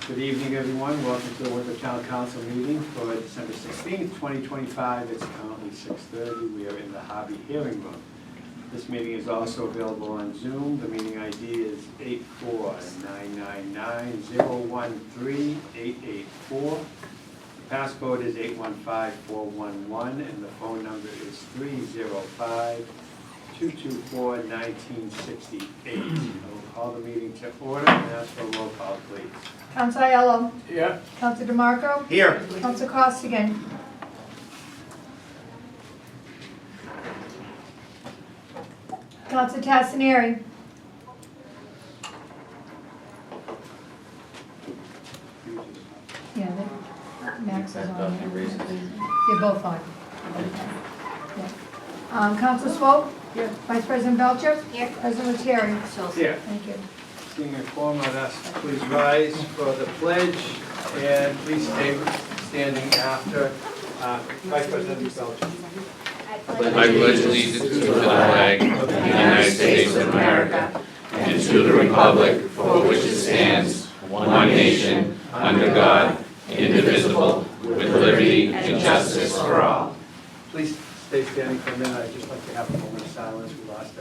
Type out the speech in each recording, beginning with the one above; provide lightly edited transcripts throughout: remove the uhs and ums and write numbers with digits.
Good evening, everyone. Welcome to the Winthrop Town Council meeting for December 16th, 2025. It's currently 6:30. We are in the Hobby Hearing Room. This meeting is also available on Zoom. The meeting ID is 84999013884. The passcode is 815411, and the phone number is 305-224-1968. I will call the meeting to order and ask for a roll call, please. Council Aiello. Here. Council DeMarco. Here. Council Costigan. Council Tassinari. Yeah, Max is on here. You're both on. Yeah. Council Swope. Here. Vice President Belcher. Here. President Lettieri. Here. Thank you. Seeing a quorum, I'd ask please rise for the pledge and please stay standing after Vice President Belcher. I pledge allegiance to the flag of the United States of America and to the republic for which it stands, one nation, under God, indivisible, with liberty and justice for all. Please stay standing for a minute. I'd just like to have a moment of silence. We lost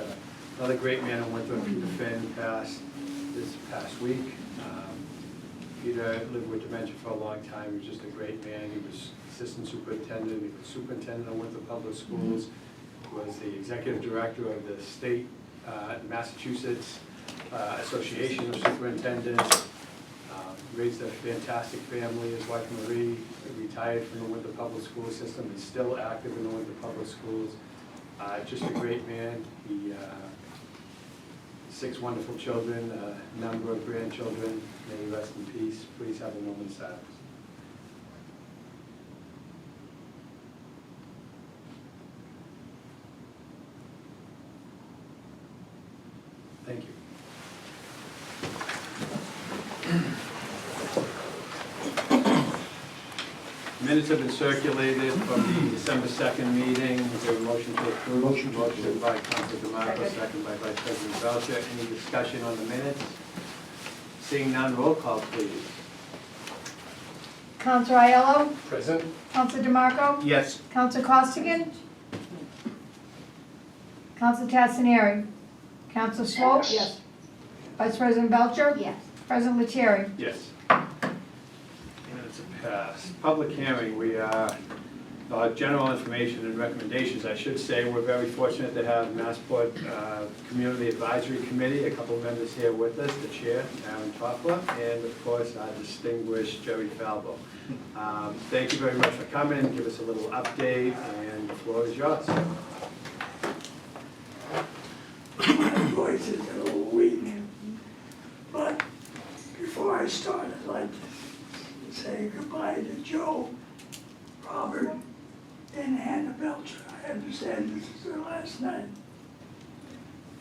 another great man in Winthrop, Peter Finn, passed this past week. Peter lived with dementia for a long time. He was just a great man. He was assistant superintendent. He was superintendent of Winthrop Public Schools. He was the executive director of the state Massachusetts Association of Superintendents. Raised a fantastic family. His wife Marie retired from the Winthrop Public School System. He's still active in the Winthrop Public Schools. Just a great man. He 6 wonderful children, a number of grandchildren. May he rest in peace. Please have a moment of silence. Thank you. Minutes have been circulated from the December 2nd meeting. Is there a motion to approve? Motion by Councilor DeMarco, second by Vice President Belcher. Any discussion on the minutes? Seeing none, roll call, please. Council Aiello. Present. Council DeMarco. Yes. Council Costigan. Council Tassinari. Council Swope. Yes. Vice President Belcher. Yes. President Lettieri. Yes. Minutes have passed. Public hearing, we are, general information and recommendations, I should say. We're very fortunate to have Massport Community Advisory Committee, a couple of members here with us, the chair, Aaron Toffler, and of course, our distinguished Jerry Falbo. Thank you very much for coming. Give us a little update, and the floor is yours. My voice is a little weak, but before I start, I'd like to say goodbye to Joe, Robert, and Hannah Belcher. I understand this is their last night.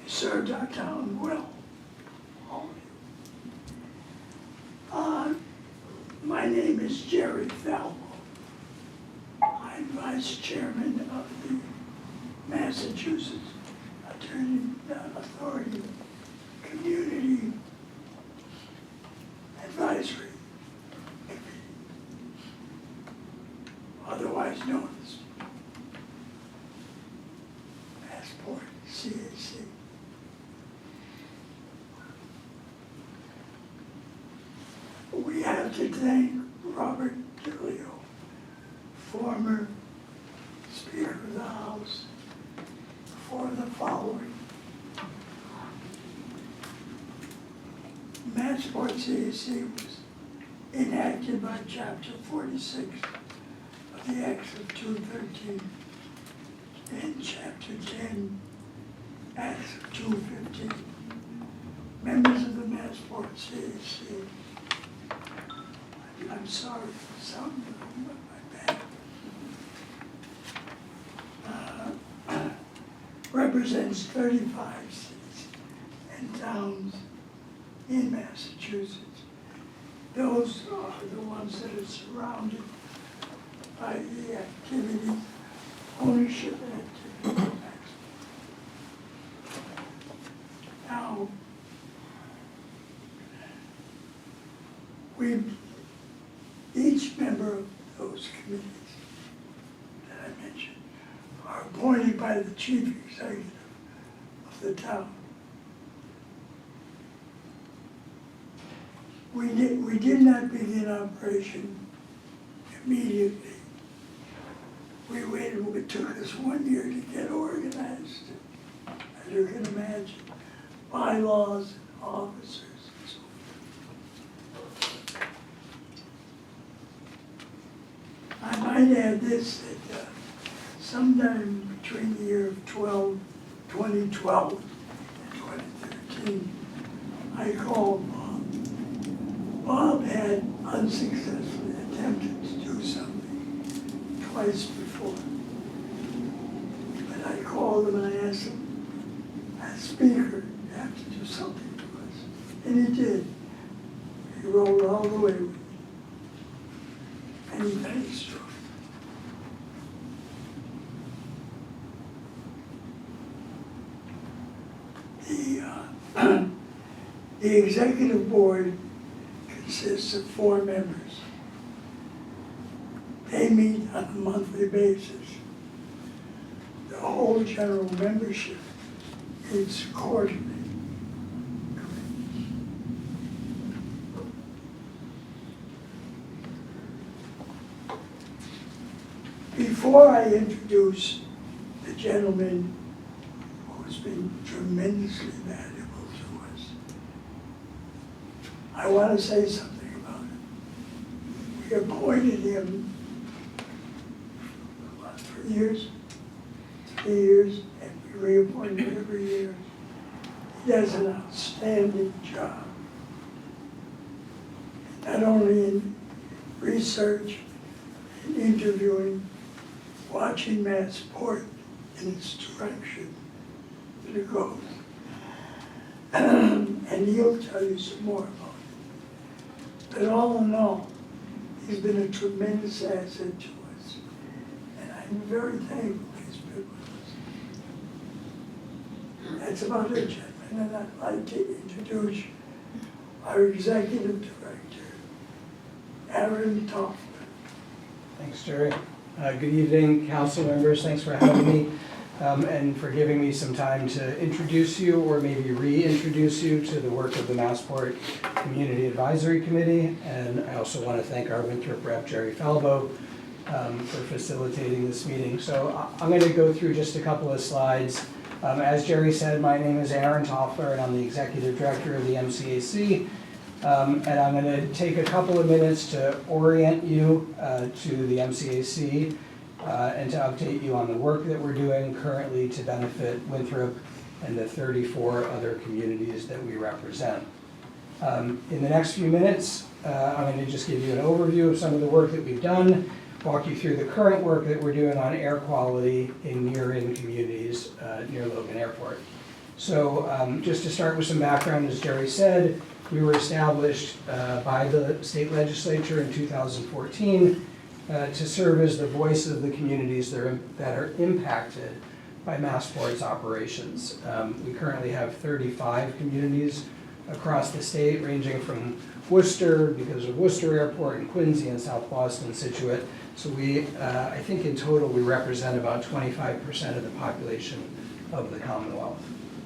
They served our town well, all of you. My name is Jerry Falbo. I'm Vice Chairman of the Massachusetts Authority Community Advisory Committee, otherwise known as Massport CAC. We have to thank Robert DeLeo, former Speaker of the House, for the following. Massport CAC was enacted by Chapter 46 of the Acts of 213 and Chapter 10, Acts of 215. Members of the Massport CAC, I'm sorry for some of them, but my bad. Represents 35 cities and towns in Massachusetts. Those are the ones that are surrounded by the activities, ownership and activity. Now, each member of those committees that I mentioned are appointed by the chief executive of the town. We did not begin operation immediately. We waited, it took us 1 year to get organized, as you can imagine, bylaws, officers, and so forth. I might add this, that sometime between the year of 2012 and 2013, I called Bob. Bob had unsuccessfully attempted to do something twice before. But I called him and I asked him, as speaker, you have to do something to us. And he did. He rolled all the way with me. And he finished strong. The executive board consists of 4 members. They meet on a monthly basis. The whole general membership meets quarterly. Before I introduce the gentleman who's been tremendously valuable to us, I want to say something about him. We appointed him for 3 years, and we reappoint him every year. He does an outstanding job, not only in research, in interviewing, watching Massport in its direction that it goes. And he'll tell you some more about it. But all in all, he's been a tremendous asset to us. And I'm very thankful he's been with us. That's about it, gentlemen. And I'd like to introduce our executive director, Aaron Toffler. Thanks, Jerry. Good evening, council members. Thanks for having me and for giving me some time to introduce you or maybe reintroduce you to the work of the Massport Community Advisory Committee. And I also want to thank our Winthrop rep, Jerry Falbo, for facilitating this meeting. So I'm going to go through just a couple of slides. As Jerry said, my name is Aaron Toffler and I'm the executive director of the MCAC. And I'm going to take a couple of minutes to orient you to the MCAC and to update you on the work that we're doing currently to benefit Winthrop and the 34 other communities that we represent. In the next few minutes, I'm going to just give you an overview of some of the work that we've done, walk you through the current work that we're doing on air quality in near-in communities near Logan Airport. So just to start with some background, as Jerry said, we were established by the state legislature in 2014 to serve as the voice of the communities that are impacted by Massport's operations. We currently have 35 communities across the state, ranging from Worcester, because of Worcester Airport, and Quincy and South Boston, Situate. So I think in total we represent about 25% of the population of the Commonwealth.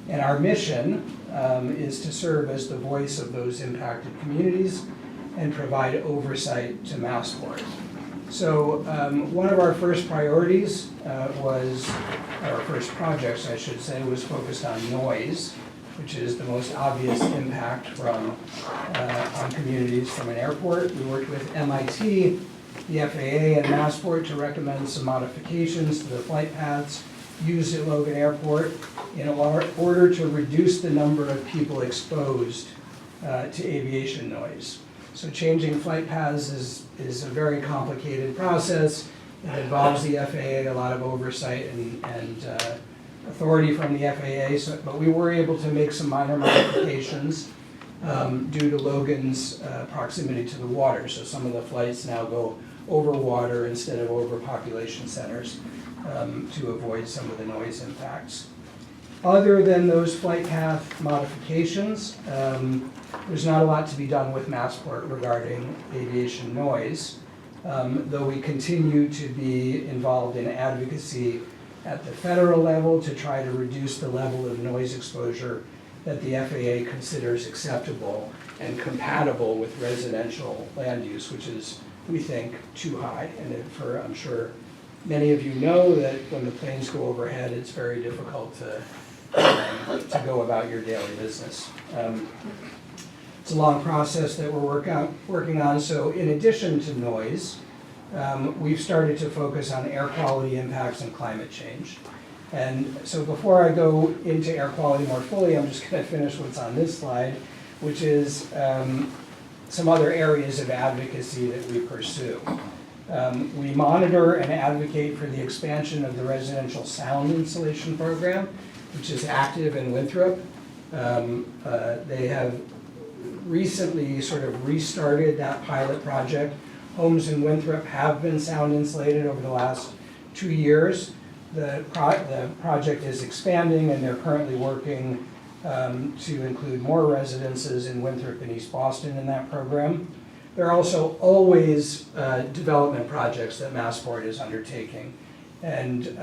And our mission is to serve as the voice of those impacted communities and provide oversight to Massport. So one of our first priorities our first projects, I should say, was focused on noise, which is the most obvious impact on communities from an airport. We worked with MIT, the FAA, and Massport to recommend some modifications to the flight paths used at Logan Airport in order to reduce the number of people exposed to aviation noise. So changing flight paths is a very complicated process. It involves the FAA, a lot of oversight and authority from the FAA, but we were able to make some minor modifications due to Logan's proximity to the water. So some of the flights now go over water instead of over population centers to avoid some of the noise impacts. Other than those flight path modifications, there's not a lot to be done with Massport regarding aviation noise, though we continue to be involved in advocacy at the federal level to try to reduce the level of noise exposure that the FAA considers acceptable and compatible with residential land use, which is, we think, too high. And I'm sure many of you know that when the planes go overhead, it's very difficult to go about your daily business. It's a long process that we're working on. So in addition to noise, we've started to focus on air quality impacts and climate change. And so before I go into air quality more fully, I'm just going to finish what's on this slide, which is some other areas of advocacy that we pursue. We monitor and advocate for the expansion of the residential sound insulation program, which is active in Winthrop. They have recently sort of restarted that pilot project. Homes in Winthrop have been sound insulated over the last 2 years. The project is expanding, and they're currently working to include more residences in Winthrop and East Boston in that program. There are also always development projects that Massport is undertaking. And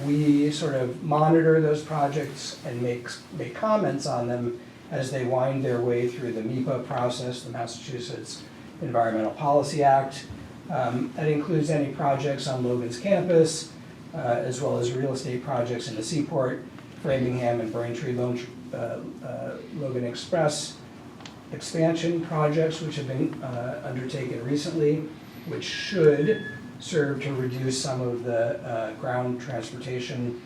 we sort of monitor those projects and make comments on them as they wind their way through the MEPA process, the Massachusetts Environmental Policy Act. That includes any projects on Logan's campus, as well as real estate projects in the Seaport, Framingham and Braintree Logan Express expansion projects, which have been undertaken recently, which should serve to reduce some of the ground transportation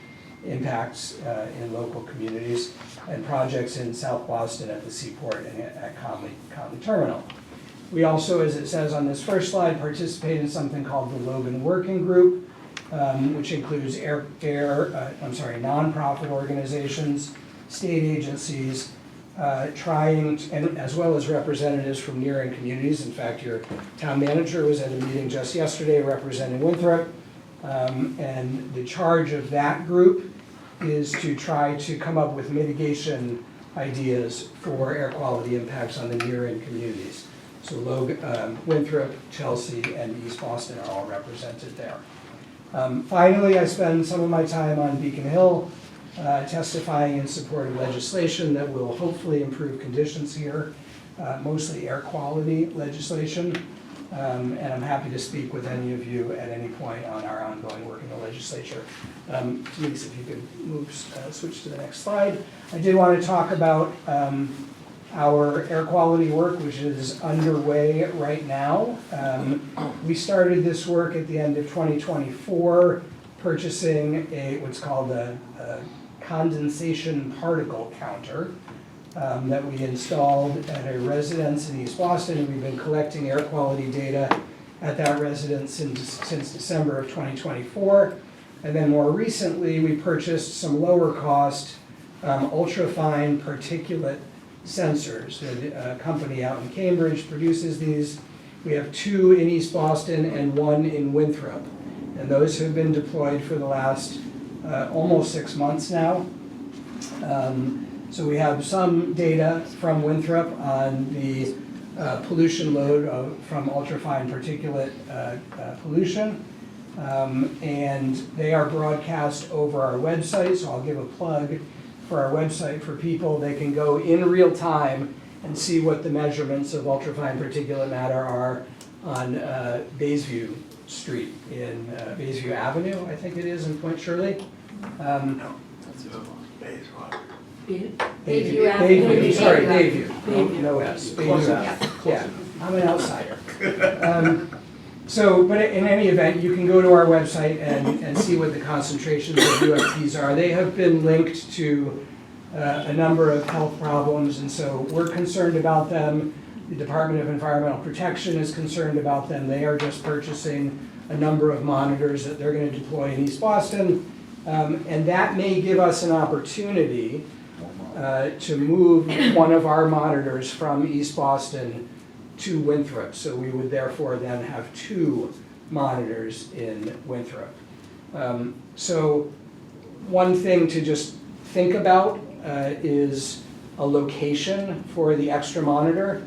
impacts in local communities, and projects in South Boston at the Seaport and at Conley Terminal. We also, as it says on this first slide, participate in something called the Logan Working Group, which includes nonprofit organizations, state agencies, and as well as representatives from near-in communities. In fact, your town manager was at a meeting just yesterday representing Winthrop, and the charge of that group is to try to come up with mitigation ideas for air quality impacts on the near-in communities. So Winthrop, Chelsea, and East Boston are all represented there. Finally, I spend some of my time on Beacon Hill, testifying in support of legislation that will hopefully improve conditions here, mostly air quality legislation. And I'm happy to speak with any of you at any point on our ongoing work in the legislature. Please, if you could switch to the next slide. I did want to talk about our air quality work, which is underway right now. We started this work at the end of 2024, purchasing what's called a condensation particle counter that we installed at a residence in East Boston, and we've been collecting air quality data at that residence since December of 2024. And then more recently, we purchased some lower cost ultrafine particulate sensors. A company out in Cambridge produces these. We have 2 in East Boston and 1 in Winthrop. And those have been deployed for the last almost 6 months now. So we have some data from Winthrop on the pollution load from ultrafine particulate pollution. And they are broadcast over our website, so I'll give a plug for our website for people. They can go in real time and see what the measurements of ultrafine particulate matter are on Baysview Street in Baysview Avenue, I think it is, in Point Shirley. No, that's Bayswater. Bayview Avenue. Sorry, Bayview. No S. Close Bayview. enough. Yeah, I'm an outsider. But in any event, you can go to our website and see what the concentrations of UFPs are. They have been linked to a number of health problems, and so we're concerned about them. The Department of Environmental Protection is concerned about them. They are just purchasing a number of monitors that they're going to deploy in East Boston, and that may give us an opportunity to move one of our monitors from East Boston to Winthrop. So we would therefore then have 2 monitors in Winthrop. So one thing to just think about is a location for the extra monitor.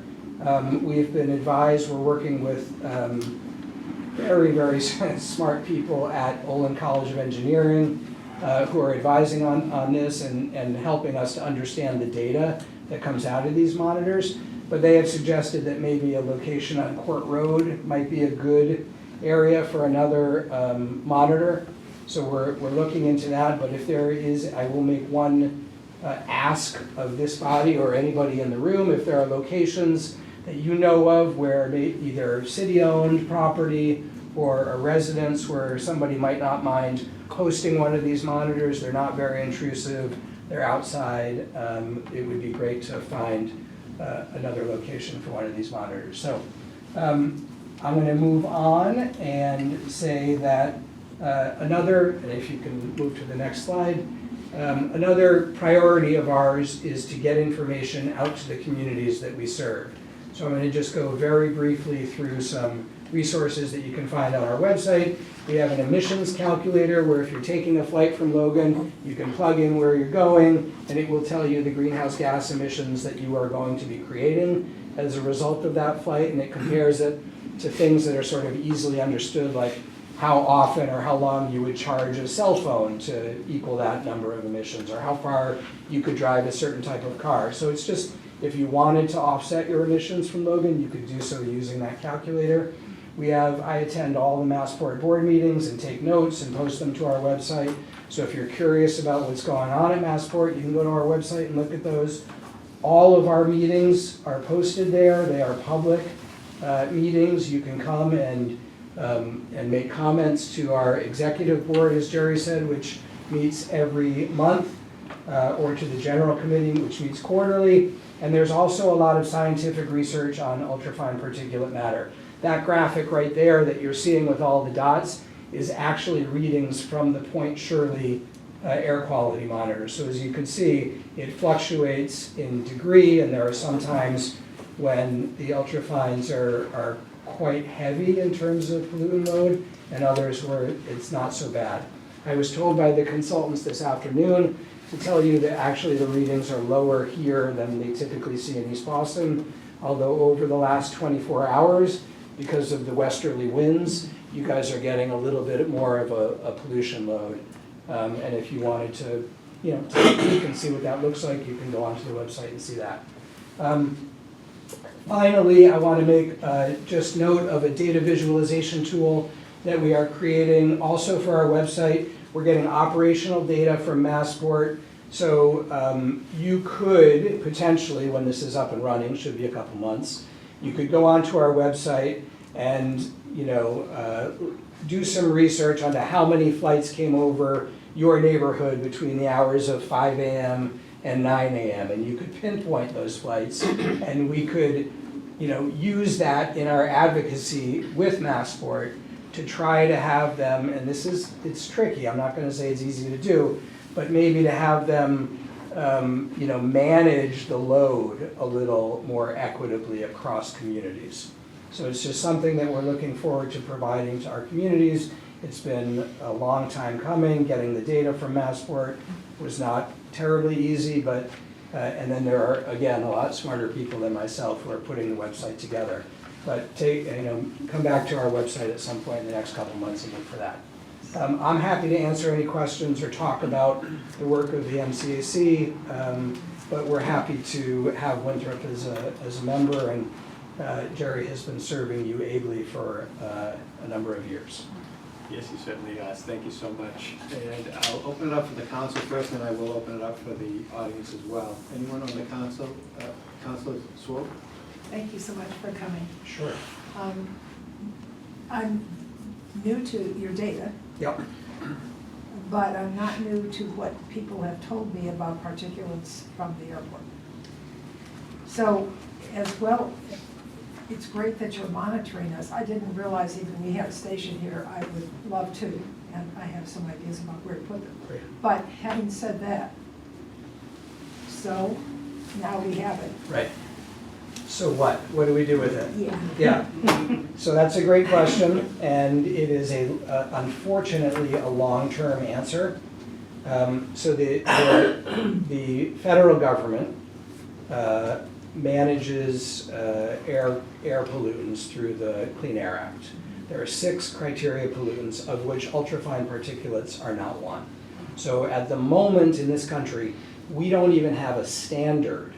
We've been advised, we're working with very, very smart people at Olin College of Engineering who are advising on this and helping us to understand the data that comes out of these monitors. But they have suggested that maybe a location on Court Road might be a good area for another monitor. So we're looking into that, but if there is, I will make one ask of this body or anybody in the room, if there are locations that you know of where either city-owned property or a residence where somebody might not mind hosting one of these monitors. They're not very intrusive, they're outside. It would be great to find another location for one of these monitors. So I'm going to move on and say that and if you can move to the next slide, another priority of ours is to get information out to the communities that we serve. So I'm going to just go very briefly through some resources that you can find on our website. We have an emissions calculator where if you're taking a flight from Logan, you can plug in where you're going and it will tell you the greenhouse gas emissions that you are going to be creating as a result of that flight, and it compares it to things that are sort of easily understood, like how often or how long you would charge a cell phone to equal that number of emissions, or how far you could drive a certain type of car. So it's just, if you wanted to offset your emissions from Logan, you could do so using that calculator. I attend all the Massport board meetings and take notes and post them to our website. So if you're curious about what's going on at Massport, you can go to our website and look at those. All of our meetings are posted there. They are public meetings. You can come and make comments to our executive board, as Jerry said, which meets every month, or to the general committee, which meets quarterly. And there's also a lot of scientific research on ultrafine particulate matter. That graphic right there that you're seeing with all the dots is actually readings from the Point Shirley air quality monitor. So as you can see, it fluctuates in degree, and there are some times when the ultrafines are quite heavy in terms of pollutant load, and others where it's not so bad. I was told by the consultants this afternoon to tell you that actually the readings are lower here than they typically see in East Boston, although over the last 24 hours, because of the westerly winds, you guys are getting a little bit more of a pollution load. And if you wanted to, take a peek and see what that looks like, you can go onto the website and see that. Finally, I want to make just note of a data visualization tool that we are creating also for our website. We're getting operational data from Massport. So you could potentially, when this is up and running, should be a couple months, you could go onto our website and do some research onto how many flights came over your neighborhood between the hours of 5 a.m. and 9 a.m. and you could pinpoint those flights, and we could use that in our advocacy with Massport to try to have them, and it's tricky, I'm not going to say it's easy to do, but maybe to have them manage the load a little more equitably across communities. So it's just something that we're looking forward to providing to our communities. It's been a long time coming. Getting the data from Massport was not terribly easy, but and then there are, again, a lot smarter people than myself who are putting the website together. But come back to our website at some point in the next couple months and look for that. I'm happy to answer any questions or talk about the work of the MCAC, but we're happy to have Winthrop as a member, and Jerry has been serving you ably for a number of years. Yes, he certainly has. Thank you so much. And I'll open it up for the council first, and I will open it up for the audience as well. Anyone on the council? Councilor Swope? Thank you so much for coming. Sure. I'm new to your data, Yep. but I'm not new to what people have told me about particulates from the airport. So as well, it's great that you're monitoring us. I didn't realize even we had a station here. I would love to, and I have some ideas about where to put them. Great. But having said that, so now we have it. Right. So what? What do we do with it? Yeah. Yeah. So that's a great question, and it is unfortunately a long-term answer. So the federal government manages air pollutants through the Clean Air Act. There are 6 criteria pollutants, of which ultrafine particulates are not one. So at the moment in this country, we don't even have a standard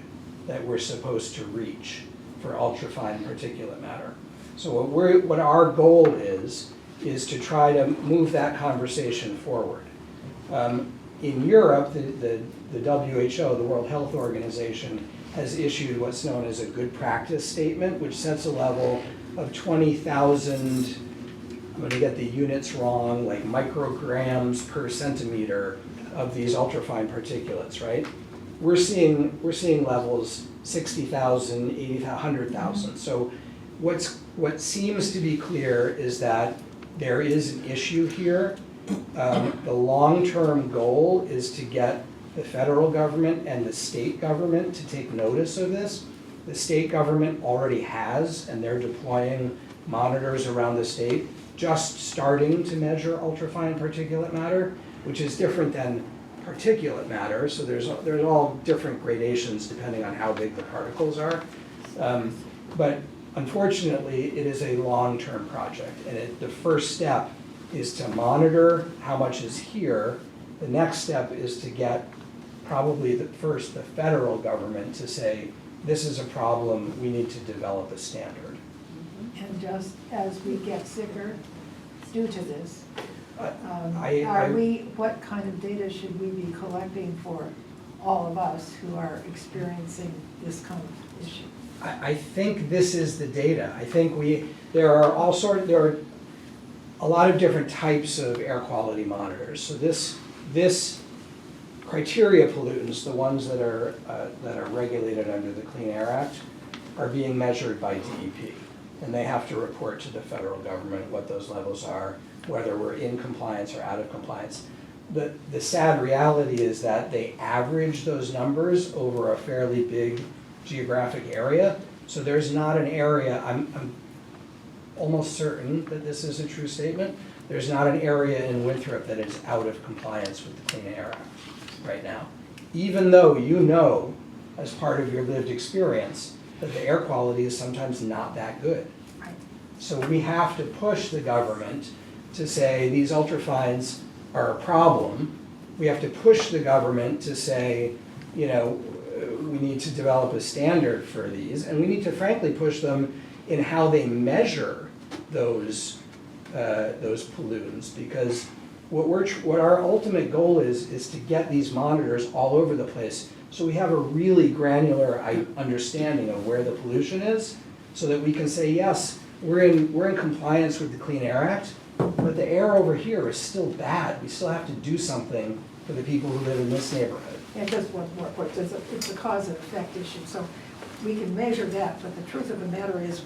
that we're supposed to reach for ultrafine particulate matter. So what our goal is to try to move that conversation forward. In Europe, the WHO, the World Health Organization, has issued what's known as a good practice statement, which sets a level of 20,000, I'm going to get the units wrong, like micrograms per centimeter of these ultrafine particulates, right? We're seeing levels 60,000, 80,000, 100,000. So what seems to be clear is that there is an issue here. The long-term goal is to get the federal government and the state government to take notice of this. The state government already has, and they're deploying monitors around the state, just starting to measure ultrafine particulate matter, which is different than particulate matter. So there's all different gradations depending on how big the particles are. But unfortunately, it is a long-term project, and the first step is to monitor how much is here. The next step is to get probably the federal government to say, this is a problem, we need to develop a standard. And just as we get sicker due to this, I- what kind of data should we be collecting for all of us who are experiencing this kind of issue? I think this is the data. I think there are a lot of different types of air quality monitors. So this criteria pollutants, the ones that are regulated under the Clean Air Act, are being measured by DEP. And they have to report to the federal government what those levels are, whether we're in compliance or out of compliance. The sad reality is that they average those numbers over a fairly big geographic area. So there's not an area, I'm almost certain that this is a true statement, there's not an area in Winthrop that is out of compliance with the Clean Air Act right now. Even though you know, as part of your lived experience, that the air quality is sometimes not that good. So we have to push the government to say these ultrafines are a problem. We have to push the government to say, you know, we need to develop a standard for these, and we need to frankly push them in how they measure those pollutants, because what our ultimate goal is to get these monitors all over the place, so we have a really granular understanding of where the pollution is, so that we can say, yes, we're in compliance with the Clean Air Act, but the air over here is still bad. We still have to do something for the people who live in this neighborhood. Yeah, just it's a cause and effect issue, so we can measure that, but the truth of the matter is,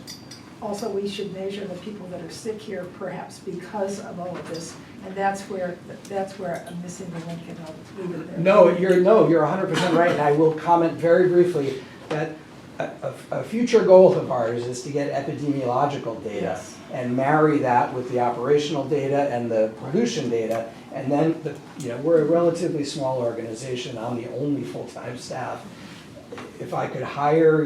also we should measure the people that are sick here perhaps because of all of this, and that's where I'm missing the link, and I'll leave it there. No, you're 100% right, and I will comment very briefly that a future goal of ours is to get epidemiological data, Yes. and marry that with the operational data and the pollution data, and then we're a relatively small organization. I'm the only full-time staff. If I could hire,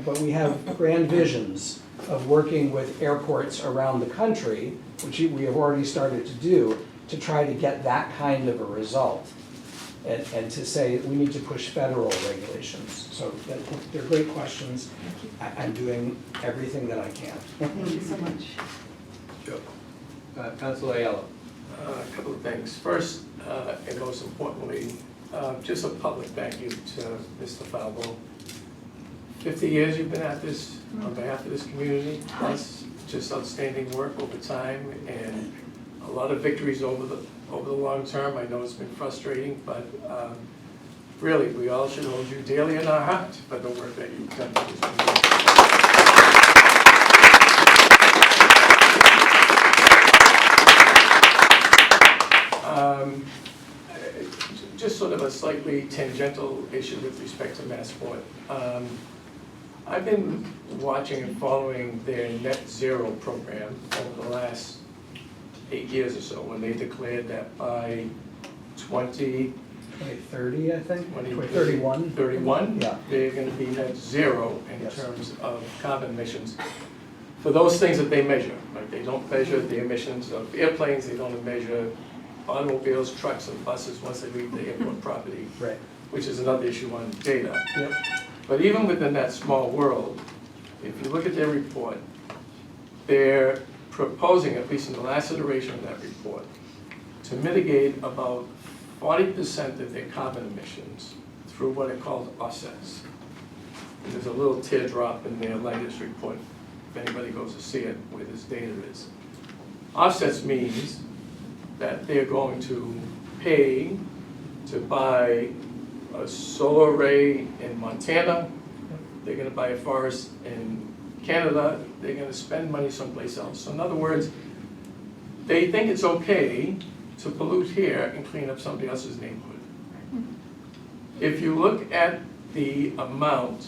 but we have grand visions of working with airports around the country, which we have already started to do, to try to get that kind of a result. And to say we need to push federal regulations. So they're great questions. I'm doing everything that I can. Thank you so much. Joe. Councilor Ayala. A couple of things. First, and most importantly, just a public thank you to Mr. Falbo. 50 years you've been at this on behalf of this community, plus just outstanding work over time, and a lot of victories over the long term. I know it's been frustrating, but really, we all should hold you dearly in our heart for the work that you've done for this community. Just sort of a slightly tangential issue with respect to Massport. I've been watching and following their net zero program over the last 8 years or so, when they declared that by 2030, I think, 2031, 2031. Yeah. they're gonna be net zero in Yes. terms of carbon emissions. For those things that they measure, right? They don't measure the emissions of airplanes, they don't measure automobiles, trucks, and buses once they leave the airport property, Right. which is another issue on data. Yep. But even within that small world, if you look at their report, they're proposing, at least in the last iteration of that report, to mitigate about 40% of their carbon emissions through what are called offsets. And there's a little teardrop in their latest report, if anybody goes to see it, where this data is. Offsets means that they're going to pay to buy a solar array in Montana, they're gonna buy a forest in Canada, they're gonna spend money someplace else. So in other words, they think it's okay to pollute here and clean up somebody else's neighborhood. If you look at the amount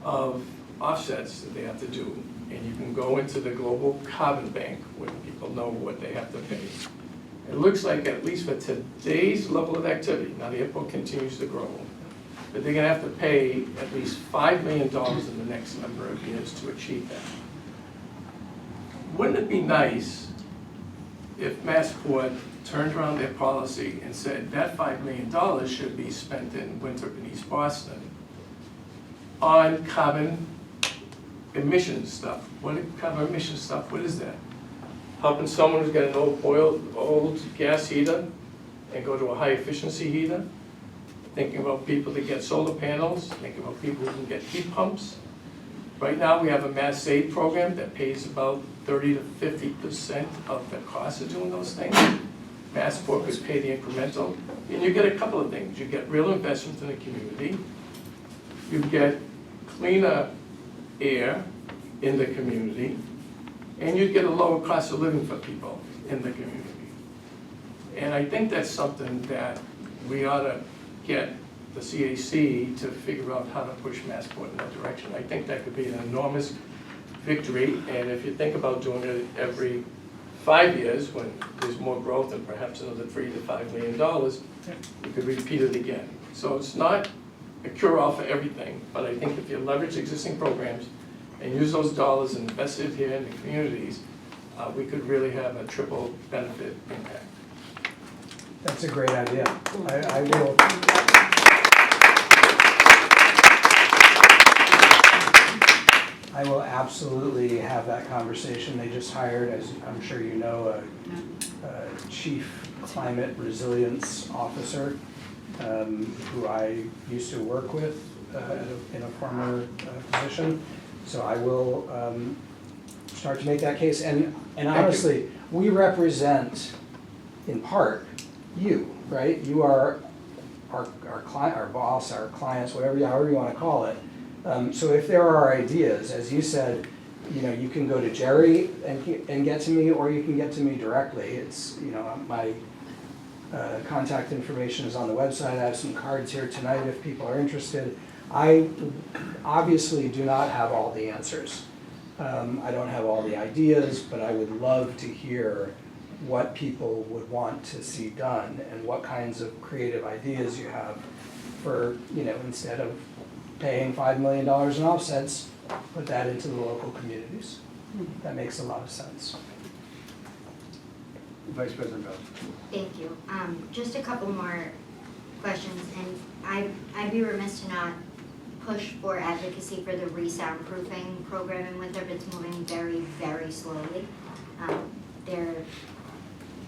of offsets that they have to do, and you can go into the global carbon bank where people know what they have to pay, it looks like, at least for today's level of activity, now the airport continues to grow, that they're gonna have to pay at least $5 million in the next number of years to achieve that. Wouldn't it be nice if Massport turned around their policy and said that $5 million should be spent in Winthrop and East Boston on carbon emission stuff? What is carbon emission stuff? What is that? Helping someone who's got an old gas heater and go to a high efficiency heater? Thinking about people that get solar panels, thinking about people who can get heat pumps. Right now, we have a mass aid program that pays about 30 to 50% of the cost of doing those things. Massport could pay the incremental, and you get a couple of things. You get real investment in the community. You get cleaner air in the community, and you get a lower cost of living for people in the community. And I think that's something that we ought to get the CAC to figure out how to push Massport in that direction. I think that could be an enormous victory, and if you think about doing it every 5 years, when there's more growth and perhaps another $3 to $5 million, you could repeat it again. So it's not a cure-all for everything, but I think if you leverage existing programs and use those dollars and invest it here in the communities, we could really have a triple benefit impact. That's a great idea. I will. I will absolutely have that conversation. They just hired, as I'm sure you know, a chief climate resilience officer who I used to work with in a former position. So I will start to make that case. And honestly, we represent, in part, you, right? You are our client, our boss, our clients, however you want to call it. So if there are ideas, as you said, you can go to Jerry and get to me, or you can get to me directly. It's, my contact information is on the website. I have some cards here tonight if people are interested. I obviously do not have all the answers. I don't have all the ideas, but I would love to hear what people would want to see done and what kinds of creative ideas you have for, instead of paying $5 million in offsets, put that into the local communities. That makes a lot of sense. Vice President Bell. Thank you. Just a couple more questions, and I'd be remiss to not push for advocacy for the re-soundproofing program in Winthrop. It's moving very, very slowly. They're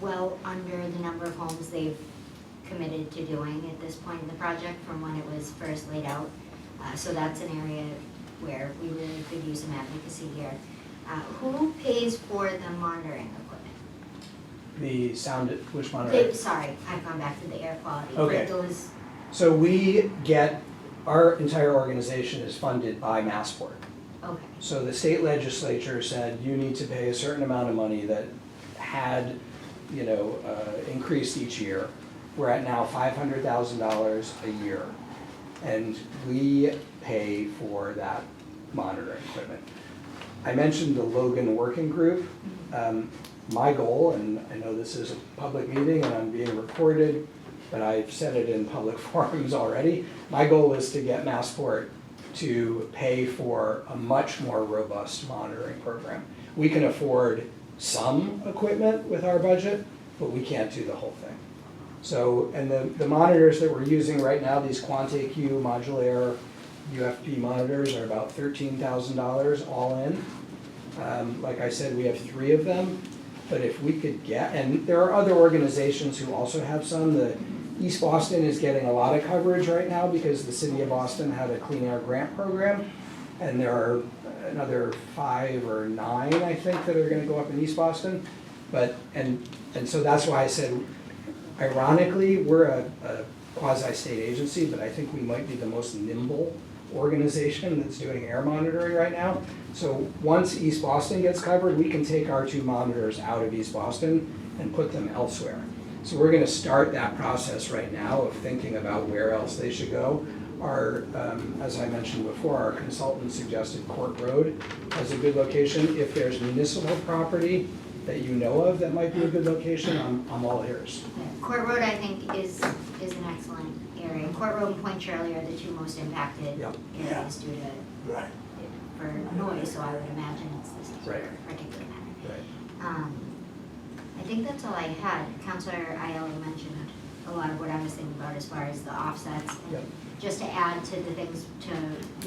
well under the number of homes they've committed to doing at this point in the project from when it was first laid out. So that's an area where we really could use some advocacy here. Who pays for the monitoring equipment? The sound, which monitor? Sorry, I've gone back to the air quality. Okay. But those, So our entire organization is funded by Massport. okay. So the state legislature said you need to pay a certain amount of money that had, increased each year. We're at now $500,000 a year, and we pay for that monitoring equipment. I mentioned the Logan Working Group. My goal, and I know this is a public meeting and I'm being recorded, but I've said it in public forums already. My goal is to get Massport to pay for a much more robust monitoring program. We can afford some equipment with our budget, but we can't do the whole thing. So, and the monitors that we're using right now, these QuanteQ Modulaire UFP monitors, are about $13,000 all in. Like I said, we have 3 of them, but if we could get, and there are other organizations who also have some. The East Boston is getting a lot of coverage right now because the city of Boston had a clean air grant program, and there are another 5 or 9, I think, that are gonna go up in East Boston. But, and so that's why I said, ironically, we're a quasi-state agency, but I think we might be the most nimble organization that's doing air monitoring right now. So once East Boston gets covered, we can take our 2 monitors out of East Boston and put them elsewhere. So we're gonna start that process right now of thinking about where else they should go. Our, as I mentioned before, our consultant suggested Court Road as a good location. If there's municipal property that you know of that might be a good location, I'm all ears. Court Road, I think, is an excellent area. Court Road and Point Shirley are the 2 most impacted Yep. areas due to, Right. for noise, so I would imagine it's this Right. particular matter. Right. I think that's all I had. Counselor Aiello mentioned a lot of what I was thinking about as far as the offsets. And Yep. just to add to the things to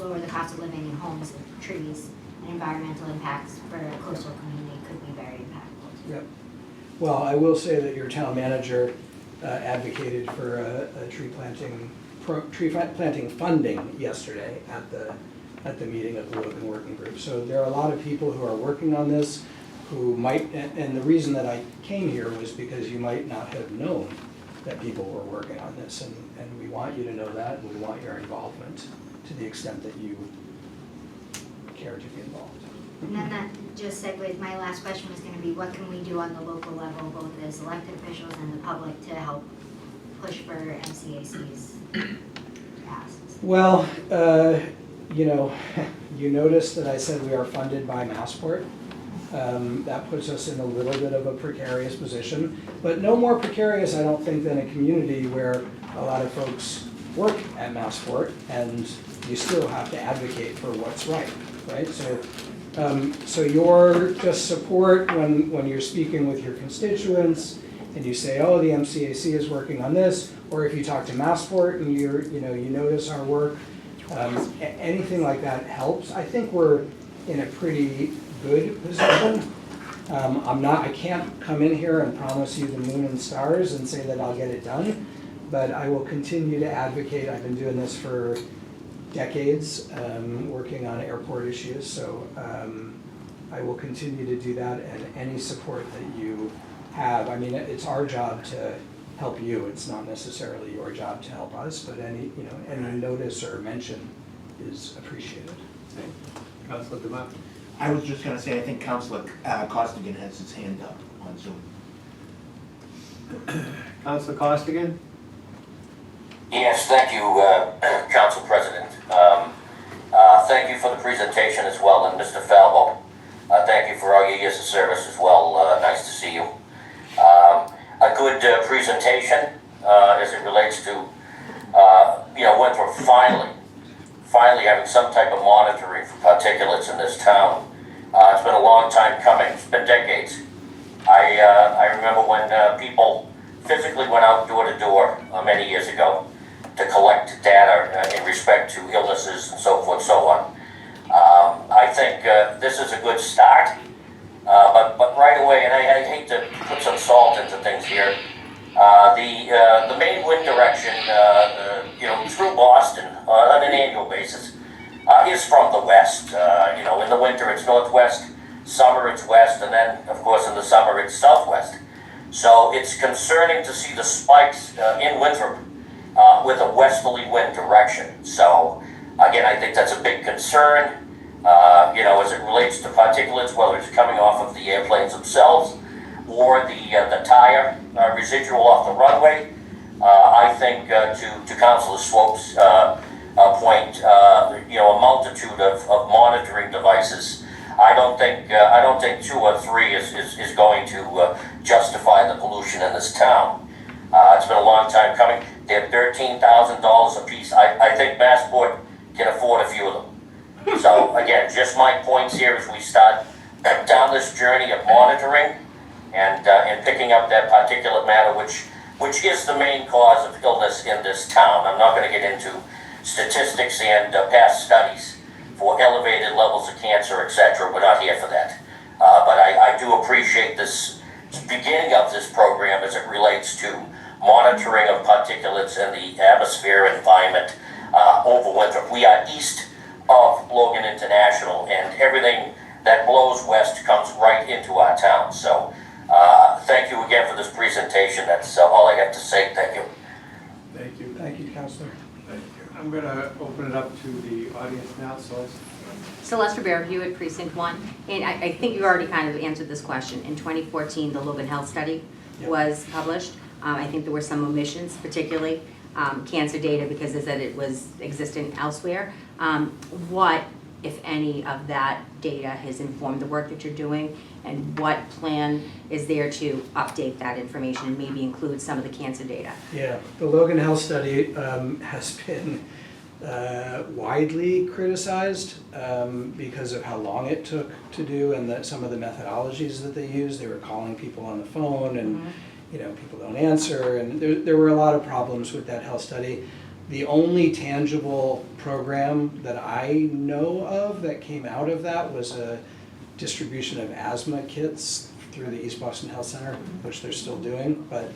lower the cost of living in homes, trees, and environmental impacts for a coastal community could be very impactful. Yep. Well, I will say that your town manager advocated for a tree planting funding yesterday at the meeting of the Logan Working Group. So there are a lot of people who are working on this who might, and the reason that I came here was because you might not have known that people were working on this, and we want you to know that, and we want your involvement to the extent that you care to be involved. And then that just segues, my last question was gonna be, what can we do on the local level, both as elected officials and the public, to help push for MCAC's asks? Well, you know, you noticed that I said we are funded by Massport. That puts us in a little bit of a precarious position, but no more precarious, I don't think, than a community where a lot of folks work at Massport, and you still have to advocate for what's right? So your just support when you're speaking with your constituents, and you say, oh, the MCAC is working on this, or if you talk to Massport and you notice our work, anything like that helps. I think we're in a pretty good position. I can't come in here and promise you the moon and stars and say that I'll get it done, but I will continue to advocate. I've been doing this for decades, working on airport issues, so I will continue to do that, and any support that you have. I mean, it's our job to help you. It's not necessarily your job to help us, but any notice or mention is appreciated. Councilor Demott? I was just gonna say, I think Councilor Costigan has his hand up on Zoom. Councilor Costigan? Yes, thank you, Council President. Thank you for the presentation as well, and Mr. Falbo, thank you for all your years of service as well. Nice to see you. A good presentation as it relates to, Winthrop finally having some type of monitoring for particulates in this town. It's been a long time coming. It's been decades. I remember when people physically went out door to door many years ago to collect data in respect to illnesses and so forth, so on. I think this is a good start, but right away, and I hate to put some salt into things here, the main wind direction, through Boston on an annual basis is from the west. In the winter it's northwest, summer it's west, and then, of course, in the summer it's southwest. So it's concerning to see the spikes in Winthrop with a westerly wind direction. So again, I think that's a big concern, as it relates to particulates, whether it's coming off of the airplanes themselves or the tire residual off the runway. I think to Councilor Swope's point, a multitude of monitoring devices. I don't think 2 or 3 is going to justify the pollution in this town. It's been a long time coming. They're $13,000 a piece. I think Massport can afford a few of them. So again, just my points here as we start down this journey of monitoring and picking up that particulate matter, which is the main cause of illness in this town. I'm not going to get into statistics and past studies for elevated levels of cancer, etc. We're not here for that. But I do appreciate this beginning of this program as it relates to monitoring of particulates in the atmosphere and environment over Winthrop. We are east of Logan International, and everything that blows west comes right into our town. So thank you again for this presentation. That's all I have to say. Thank you. Thank you. Thank you, Counselor. I'm going to open it up to the audience now, Celeste. Celeste Ribeiro, Hewitt, Precinct 1. And I think you already kind of answered this question. In 2014, the Logan Health Study was published. I think there were some omissions, particularly cancer data, because they said it was existent elsewhere. What, if any, of that data has informed the work that you're doing? And what plan is there to update that information and maybe include some of the cancer data? Yeah, the Logan Health Study has been widely criticized because of how long it took to do and that some of the methodologies that they used. They were calling people on the phone and people don't answer, and there were a lot of problems with that health study. The only tangible program that I know of that came out of that was a distribution of asthma kits through the East Boston Health Center, which they're still doing, but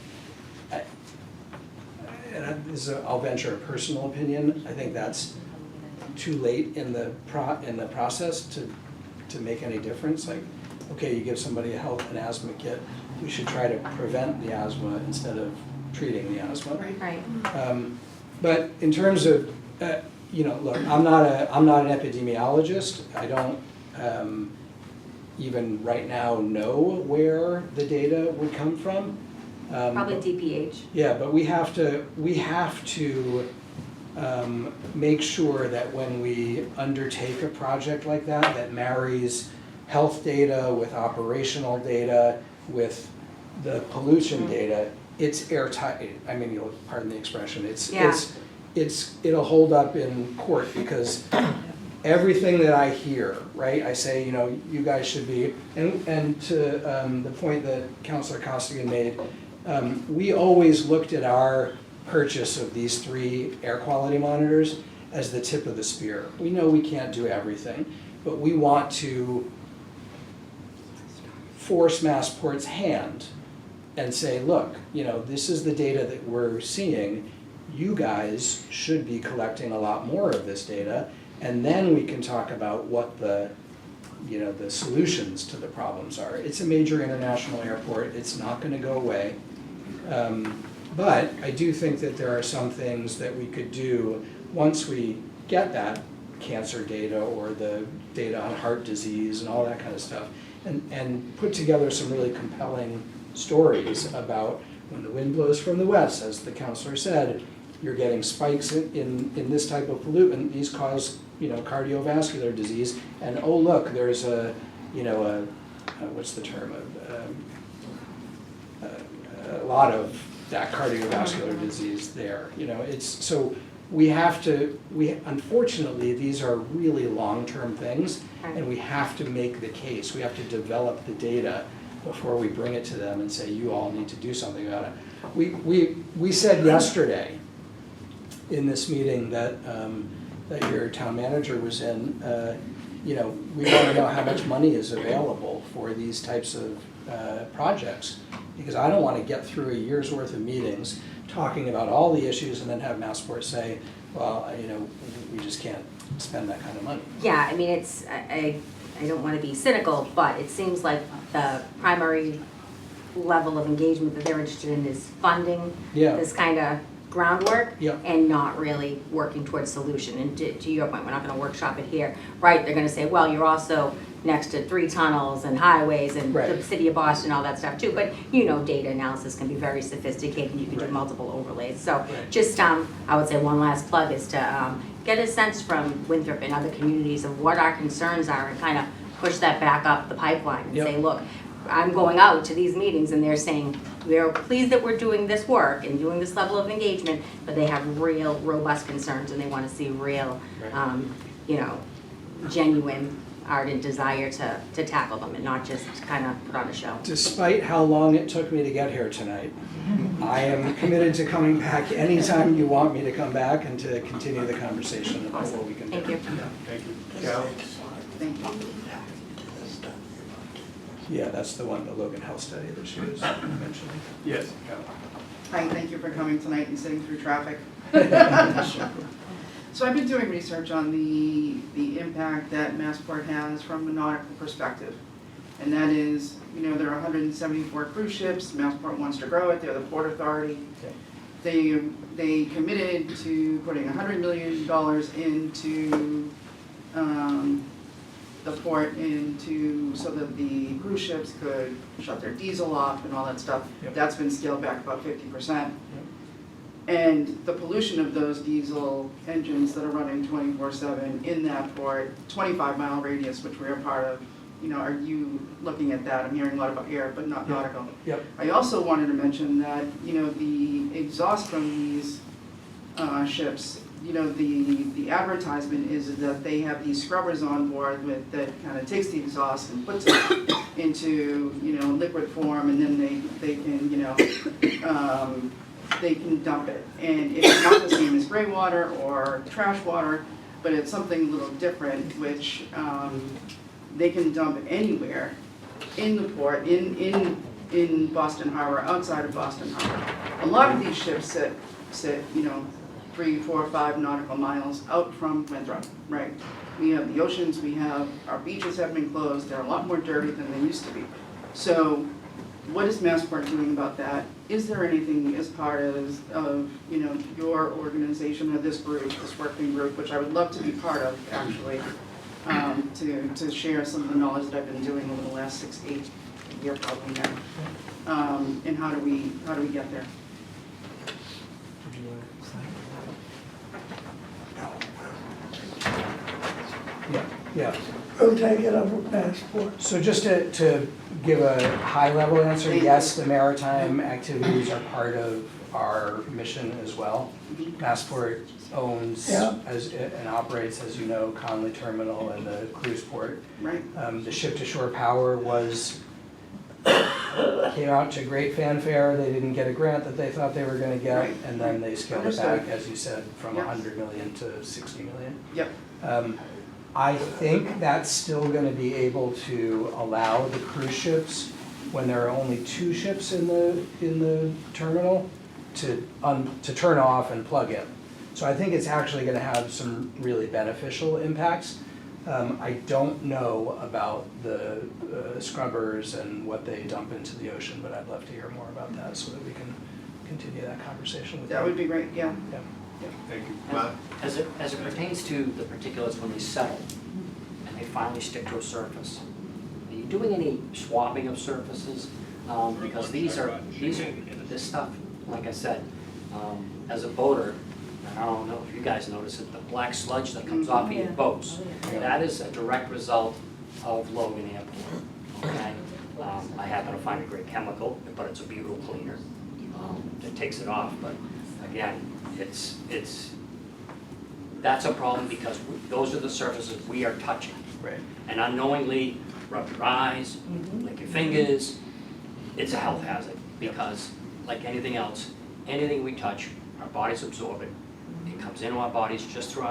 I'll venture a personal opinion. I think that's too late in the process to make any difference. Like, okay, you give somebody an asthma kit, we should try to prevent the asthma instead of treating the asthma. Right. But in terms of, look, I'm not an epidemiologist. I don't even right now know where the data would come from. Probably DPH. Yeah, but we have to make sure that when we undertake a project like that marries health data with operational data with the pollution data, it's airtight. I mean, you'll pardon the expression. It'll hold up in court, because everything that I hear, right? I say, you guys should be, and to the point that Councilor Costigan made, we always looked at our purchase of these 3 air quality monitors as the tip of the spear. We know we can't do everything, but we want to force Massport's hand and say, look, this is the data that we're seeing. You guys should be collecting a lot more of this data, and then we can talk about what the solutions to the problems are. It's a major international airport. It's not going to go away. But I do think that there are some things that we could do once we get that cancer data or the data on heart disease and all that kind of stuff, and put together some really compelling stories about when the wind blows from the west, as the counselor said, you're getting spikes in this type of pollutant. These cause cardiovascular disease, and oh look, there's what's the term, a lot of that cardiovascular disease there. It's so we unfortunately, these are really long-term things, and we have to make the case. We have to develop the data before we bring it to them and say, you all need to do something about it. We said yesterday in this meeting that your town manager was in, we want to know how much money is available for these types of projects, because I don't want to get through a year's worth of meetings talking about all the issues and then have Massport say, well, we just can't spend that kind of money. Yeah, I mean, I don't want to be cynical, but it seems like the primary level of engagement that they're interested in is funding this kind of groundwork and not really working towards solution. And to your point, we're not going to workshop it here, right? They're going to say, well, you're also next to 3 tunnels and highways and the city of Boston, all that stuff too. But data analysis can be very sophisticated, and you can do multiple overlays. So just, I would say one last plug is to get a sense from Winthrop and other communities of what our concerns are and kind of push that back up the pipeline and say, look, I'm going out to these meetings and they're saying, we're pleased that we're doing this work and doing this level of engagement, but they have real robust concerns and they want to see real, you know, genuine, ardent desire to tackle them and not just kind of put on a show. Despite how long it took me to get here tonight, I am committed to coming back anytime you want me to come back and to continue the conversation about what we can do. Thank you. Thank you. Carol? Thank you. Yeah, that's the one, the Logan Health study that she was mentioning. Yes, Carol. Hi, thank you for coming tonight and sitting through traffic. So I've been doing research on the impact that Massport has from a nautical perspective. And that is, you know, there are 174 cruise ships, Massport wants to grow it, they're the Port Authority. They committed to putting $100 million into the port so that the cruise ships could shut their diesel off and all that stuff. Yep. That's been scaled back about 50%. And the pollution of those diesel engines that are running 24/7 in that port, 25-mile radius, which we're a part of, you know, are you looking at that? I'm hearing a lot about air, but not nautical. Yep. I also wanted to mention that, you know, the exhaust from these ships, you know, the advertisement is that they have these scrubbers on board that kind of takes the exhaust and puts it into, you know, liquid form, and then they can, you know, they can dump it. And it's not the same as gray water or trash water, but it's something a little different, which they can dump anywhere in the port, in Boston Harbor, outside of Boston Harbor. A lot of these ships sit, you know, 3, 4, 5 nautical miles out from Winthrop, right? We have the oceans, our beaches have been closed, they're a lot more dirty than they used to be. So what is Massport doing about that? Is there anything as part of you know, your organization or this group, this working group, which I would love to be part of, actually, to share some of the knowledge that I've been doing over the last 6, 8 years probably now, and how do we get there? Yeah. We'll take it up with Massport. So just to give a high-level answer, yes, the maritime activities are part of our mission as well. Massport owns and operates, as you know, Conley Terminal and the cruise port. Right. The ship-to-shore power came out to great fanfare. They didn't get a grant that they thought they were going to get, Right. and then they scaled it Understood. back, as you said, from Yep. 100 million to 60 million. Yep. I think that's still going to be able to allow the cruise ships, when there are only 2 ships in the terminal, to turn off and plug in. So I think it's actually going to have some really beneficial impacts. I don't know about the scrubbers and what they dump into the ocean, but I'd love to hear more about that so that we can continue that conversation with you. That would be great, yeah. Yeah. Thank you. As it pertains to the particulates when they settle and they finally stick to a surface, are you doing any swabbing of surfaces? Because this stuff, like I said, as a boater, and I don't know if you guys notice it, the black sludge that comes off of your boats, that is a direct result of Logan Airport. Okay? I happen to find a great chemical, but it's a butyl cleaner that takes it off. But again, that's a problem because those are the surfaces we are touching. Right. And unknowingly, rub your eyes, lick your fingers, it's a health hazard because like anything else, anything we touch, our bodies absorb it. It comes into our bodies just through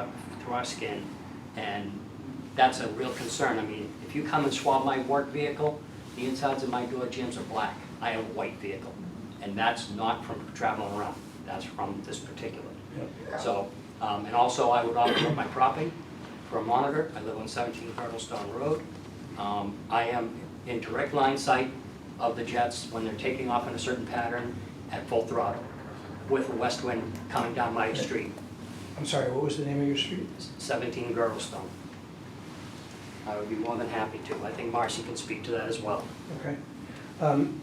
our skin, and that's a real concern. I mean, if you come and swab my work vehicle, the insides of my door jambs are black. I have a white vehicle, and that's not from traveling around. That's from this particulate. Yep. So, and also I would offer up my property for a monitor. I live on 17 Hurdlestone Road. I am in direct line sight of the jets when they're taking off in a certain pattern at full throttle with a west wind coming down my street. I'm sorry, what was the name of your street? 17 Girdlestone. I would be more than happy to. I think Marcy can speak to that as well. Okay.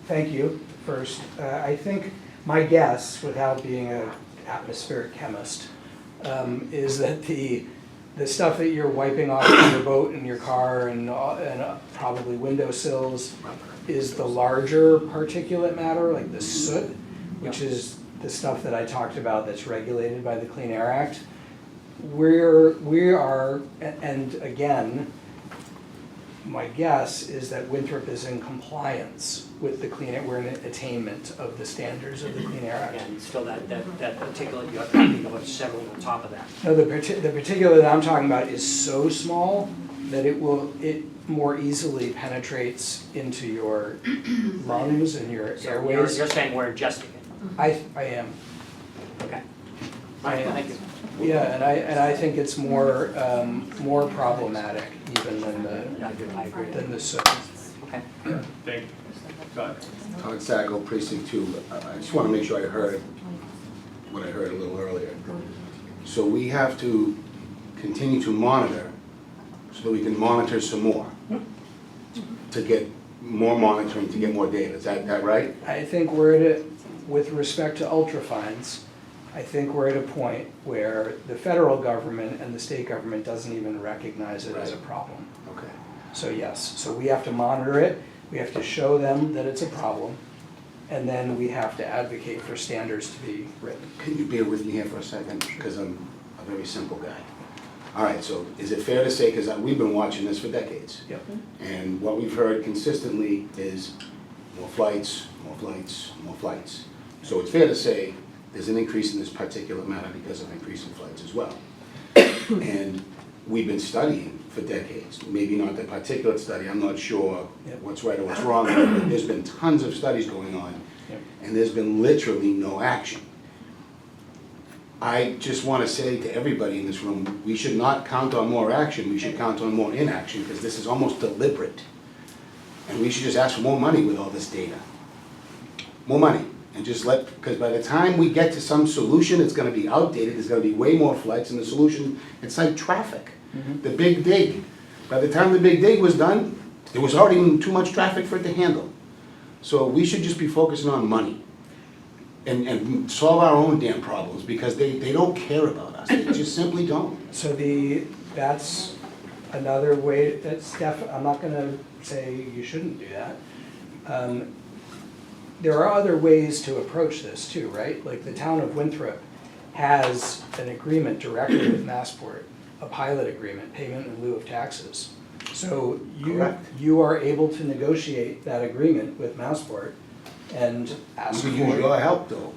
Thank you first. I think my guess, without being an atmospheric chemist, is that the the stuff that you're wiping off of your boat and your car and probably windowsills is the larger particulate matter, like the soot, which is the stuff that I talked about that's regulated by the Clean Air Act. We are, and again, my guess is that Winthrop is in compliance with the Clean Air, we're in attainment of the standards of the Clean Air Act. Again, still that particulate, you're talking about several on top of that. No, the particulate that I'm talking about is so small that it more easily penetrates into your lungs and your So airways. you're saying we're adjusting it? I am. Okay. All right, thank you. Yeah, and I think it's more problematic even I agree. than the soot. Okay. Thank you. Go ahead. Todd Sacco, Precinct 2. I just want to make sure I heard what I heard a little earlier. So we have to continue to monitor so that we can monitor some more, to get more monitoring, to get more data. Is that right? I think we're at it, with respect to ultrafines, I think we're at a point where the federal government and the state government doesn't even recognize it as a problem. Okay. So yes, so we have to monitor it, we have to show them that it's a problem, and then we have to advocate for standards to be written. Can you bear with me here for a second? Because I'm a very simple guy. All right, so is it fair to say, because we've been watching this for decades, Yep. and what we've heard consistently is more flights, more flights, more flights. So it's fair to say there's an increase in this particulate matter because of increasing flights as well. And we've been studying for decades, maybe not the particulate study, I'm not sure what's right or what's wrong, but there's been tons of studies going on, and there's been literally no action. I just want to say to everybody in this room, we should not count on more action, we should count on more inaction, because this is almost deliberate. And we should just ask for more money with all this data. More money. And just because by the time we get to some solution, it's going to be outdated, there's going to be way more flights, and the solution, it's like traffic. The big dig. By the time the big dig was done, there was already too much traffic for it to handle. So we should just be focusing on money and solve our own damn problems, because they don't care about us. They just simply don't. So that's another way, I'm not gonna say you shouldn't do that. There are other ways to approach this too, right? Like the town of Winthrop has an agreement directly with Massport, a pilot agreement, payment in lieu of taxes. So you are able to negotiate that agreement with Massport and ask for We could use your help though.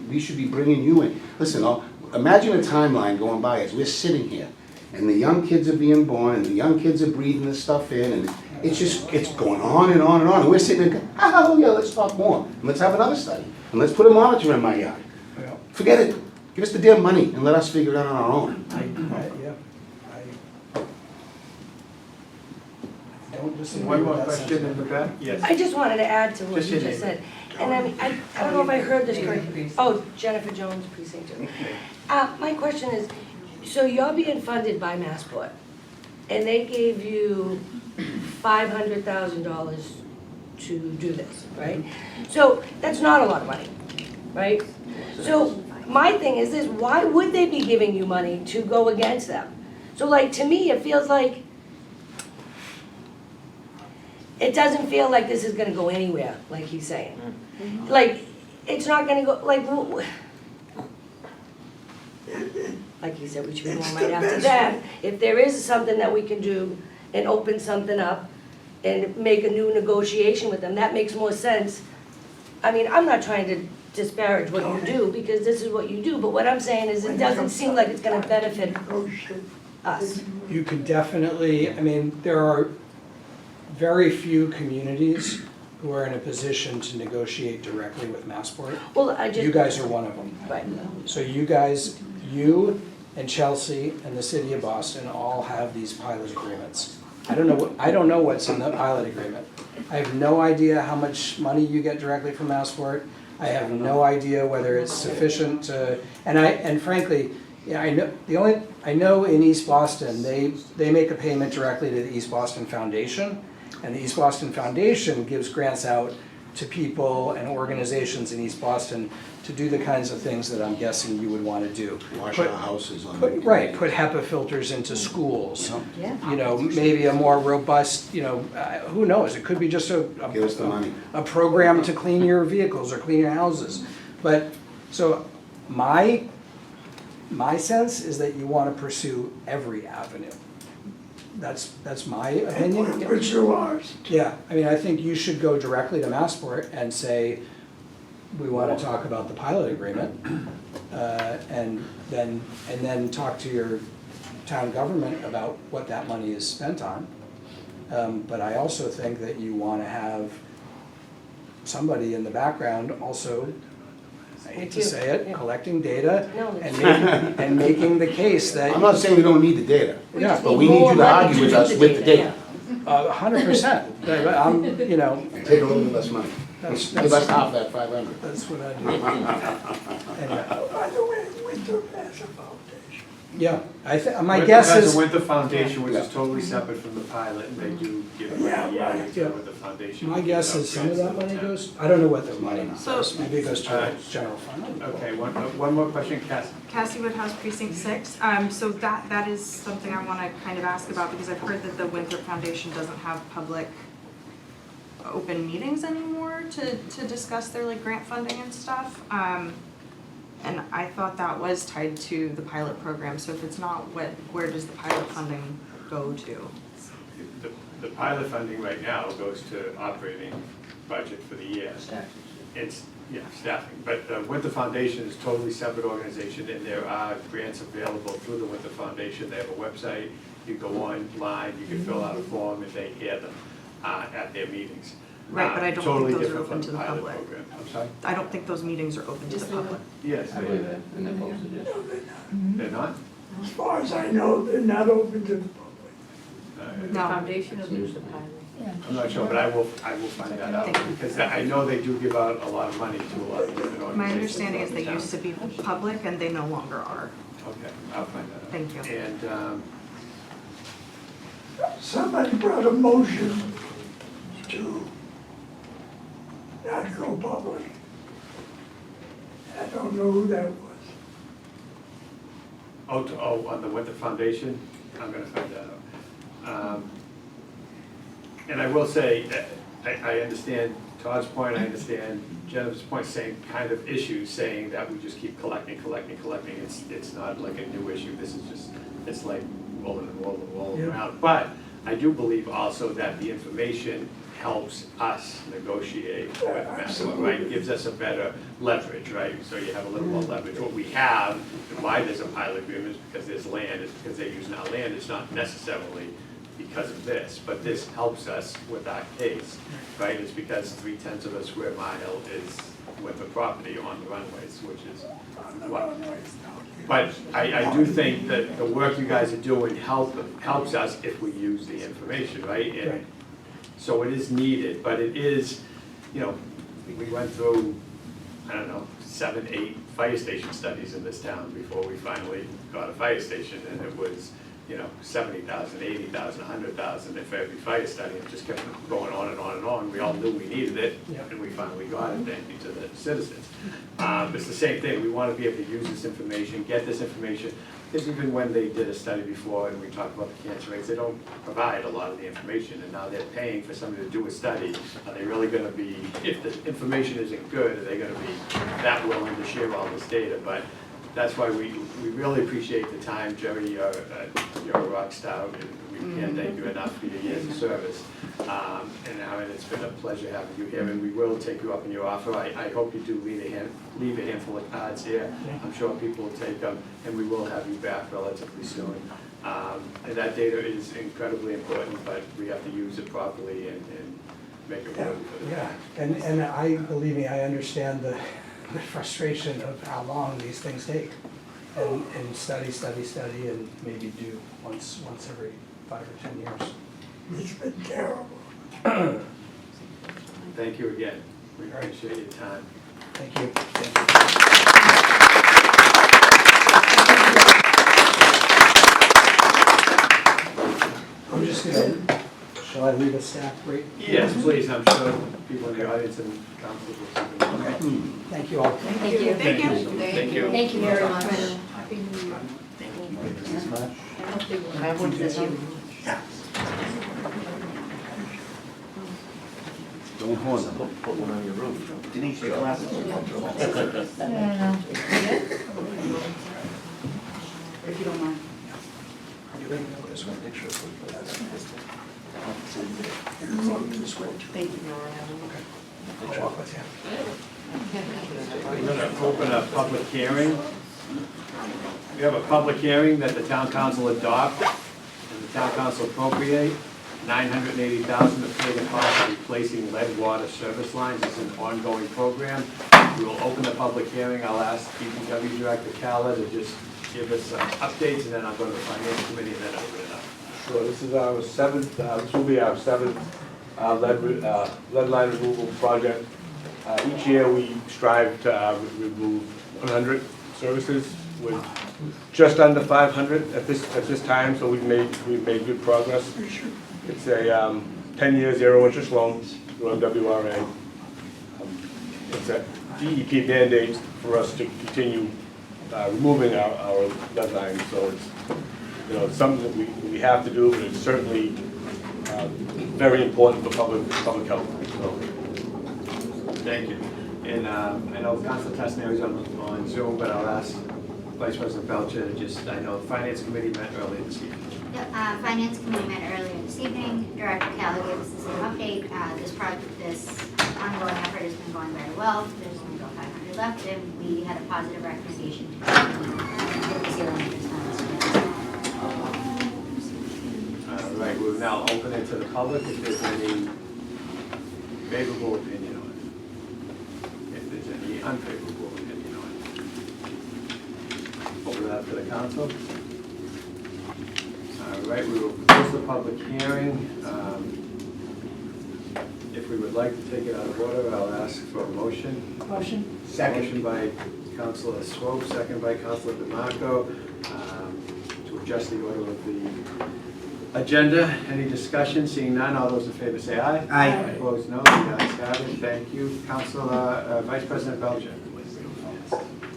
We should be bringing you in. Listen, imagine a timeline going by as we're sitting here, and the young kids are being born, and the young kids are breathing this stuff in, and it's going on and on and on, and we're sitting there going, oh yeah, let's talk more, and let's have another study, and let's put a monitor in my yard. Yeah. Forget it. Give us the damn money and let us figure it out on our own. I don't disagree One with more that question sentiment. in the back? Yes. I just wanted to add to what Just you your just name. said. And I mean, I don't know if I heard this correctly. Oh, Jennifer Jones, Precinct 2. My question is, so you're being funded by Massport, and they gave you $500,000 to do this, right? So that's not a lot of money, right? So my thing is this, why would they be giving you money to go against them? So like, to me, it feels like, it doesn't feel like this is gonna go anywhere, like he's saying. Like, it's not gonna go, like he said, we should be going right after that. If there is something that we can do and open something up and make a new negotiation with them, that makes more sense. I mean, I'm not trying to disparage what you do, because this is what you do, but what I'm saying is it doesn't seem like it's gonna benefit us. You could definitely, I mean, there are very few communities who are in a position to negotiate directly with Massport. Well, I just. You guys are one of them. Right. So you and Chelsea and the city of Boston all have these pilot agreements. I don't know what's in the pilot agreement. I have no idea how much money you get directly from Massport. I have no idea whether it's sufficient to, and frankly, yeah, I know in East Boston, they make a payment directly to the East Boston Foundation, and the East Boston Foundation gives grants out to people and organizations in East Boston to do the kinds of things that I'm guessing you would want to do. Wash Put- our houses on. Right, put HEPA filters into schools. Yeah. You know, maybe a more robust, you know, who knows, it could be just Give us the money. a program to clean your vehicles or clean your houses. But, so, my sense is that you want to pursue every avenue. That's my opinion. Pursue ours. Yeah, I mean, I think you should go directly to Massport and say, we want to talk about the pilot agreement, and then talk to your town government about what that money is spent on. But I also think that you want to have somebody in the background also, I hate to say it, collecting data and making the case that. I'm not saying we don't need the data, Yeah, but we need you to argue with us with the data. 100%. I'm, you know, Take a little bit less money. that's, Give us half that 500. that's what I do. Anyway, By the way, Winthrop has a foundation. yeah, my Winthrop guess has is. a Winthrop Foundation, which is totally separate from the pilot, and they do give money Yeah, to the Winthrop Foundation. My guess is some of that money goes, I don't know what the money goes, maybe it goes to the general fund. Okay, one more question, Cass. Cassie Woodhouse, Precinct 6. So that is something I want to kind of ask about because I've heard that the Winthrop Foundation doesn't have public open meetings anymore to discuss their like grant funding and stuff. And I thought that was tied to the pilot program. So if it's not, where does the pilot funding go to? The pilot funding right now goes to operating budget for the year. It's, yeah, staffing, but the Winthrop Foundation is a totally separate organization, and there are grants available through the Winthrop Foundation. They have a website, you go online, you can fill out a form, and they hear them at their meetings. Right, but I don't Totally think those are different open from to the pilot public. program. I'm sorry? I don't think those meetings are open to the public. Yes, I believe that, and they're posted, yes. they're not? As far as I know, they're not open to the public. No. Foundation will use the pilot. I'm not sure, but I will find that out, because I know they do give out a lot of money to a lot of different organizations. My understanding is they around used to be public and they no longer are. town. Okay, I'll find that out. Thank you. And, Somebody brought a motion to not go public. I don't know who that was. on the Winthrop Foundation, I'm gonna find that out. And I will say, that I understand Todd's point, I understand Jennifer's point, same kind of issues, saying that we just keep collecting. It's not like a new issue, this is just, it's like rolling around. But I do believe also that the information helps us negotiate with Massport, right? Gives us a better leverage, right? So you have a little more leverage. What we have, and why there's a pilot agreement, is because there's land, it's because they're using our land, it's not necessarily because of this, but this helps us with our case, right? It's because 3/10 of a square mile is with the property on the runways, which is what. But I do think that the work you guys are doing helps us if we use the information, right? And so it is needed, but it is, you know, we went through, I don't know, 7, 8 fire station studies in this town before we finally got a fire station, and it was, you know, 70,000, 80,000, 100,000 for every fire study. It just kept going on and on and on. We all knew we needed it, and we finally got it, thank you to the citizens. It's the same thing. We want to be able to use this information, get this information. Because even when they did a study before and we talked about the cancer rates, they don't provide a lot of the information, and now they're paying for somebody to do a study. Are they really gonna be, if the information isn't good, are they gonna be that willing to share all this data? But that's why we really appreciate the time, Jerry, you're a rock star, and we can't thank you enough for your years of service. And it's been a pleasure having you here, and we will take you up in your offer. I hope you do leave a handful of cards here. I'm sure people will take them, and we will have you back relatively soon. And that data is incredibly important, but we have to use it properly and make it work for the Yeah, and I, believe me, I understand the frustration of how long these things take. And study, and maybe do once every 5 or 10 years. It's been terrible. Thank you again. We appreciate your time. Thank you. I'm just gonna Shall I leave a staff break? Yes, please, I'm sure people in the audience and council will see them. Okay. Thank you all. Thank you. Thank you. Thank you. Thank you very much. Happy New Year. I have one for this year. Don't horn. Put one on your roof. Denise, your glasses. If you don't mind. Thank you. We're going to open a public hearing. We have a public hearing that the town council adopt and the town council appropriate $980,000 to pay the cost of replacing lead water service lines. It's an ongoing program. We will open the public hearing. I'll ask DPW Director Calla to just give us some updates, and then I'll go to the finance committee and then open it up. Sure, this is our seventh, this will be our seventh lead line removal project. Each year we strive to remove 100 services. We're just under 500 at this time, so we've made good progress. It's a 10-year zero-interest loan through MWRA. It's a DEP mandate for us to continue removing our lead lines, so it's it's something that we have to do, but it's certainly very important for public health. So. Thank you. And I know Council Testner is on Zoom, but I'll ask Vice President Belcher to just, I know the Finance Committee met earlier this evening. Yep, Finance Committee met earlier this evening. Director Calla gave us the same update. This ongoing effort has been going very well. There's only about 500 left, and we had a positive recommendation to continue with the zero interest funds. All right, we'll now open it to the public if there's any favorable opinion on it. If there's any unfavorable opinion on it. Open it up to the council. All right, we will close the public hearing. If we would like to take it out of order, I'll ask for a motion. Motion. Second. Motion by Councilor Swope, second by Councilor DeMarco, to adjust the order of the agenda. Any discussion? Seeing none, all those in favor say aye. Aye. Opposed, no. The ayes have it. Thank you. Councilor, Vice President Belcher.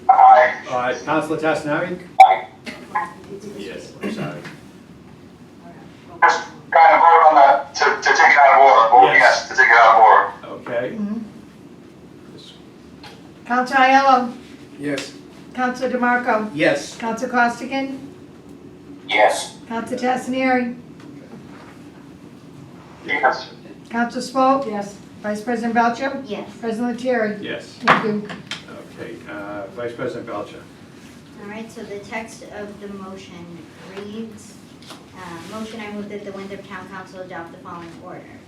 Aye. Councilor Tasnari? Aye. Yes, I'm sorry. Just kind of vote on that, to take it out of order, vote Yes. yes, to take it out of order. Okay. Council Aiello, Yes. Council DeMarco, Yes. Council Costigan, Yes. Council Testanieri, Yes. Council Swope, Yes. Vice President Belcher, Yes. President Lettieri. Yes. Thank you. Okay, Vice President Belcher. All right, so the text of the motion reads, motion, I move that the Winthrop Town Council adopt the following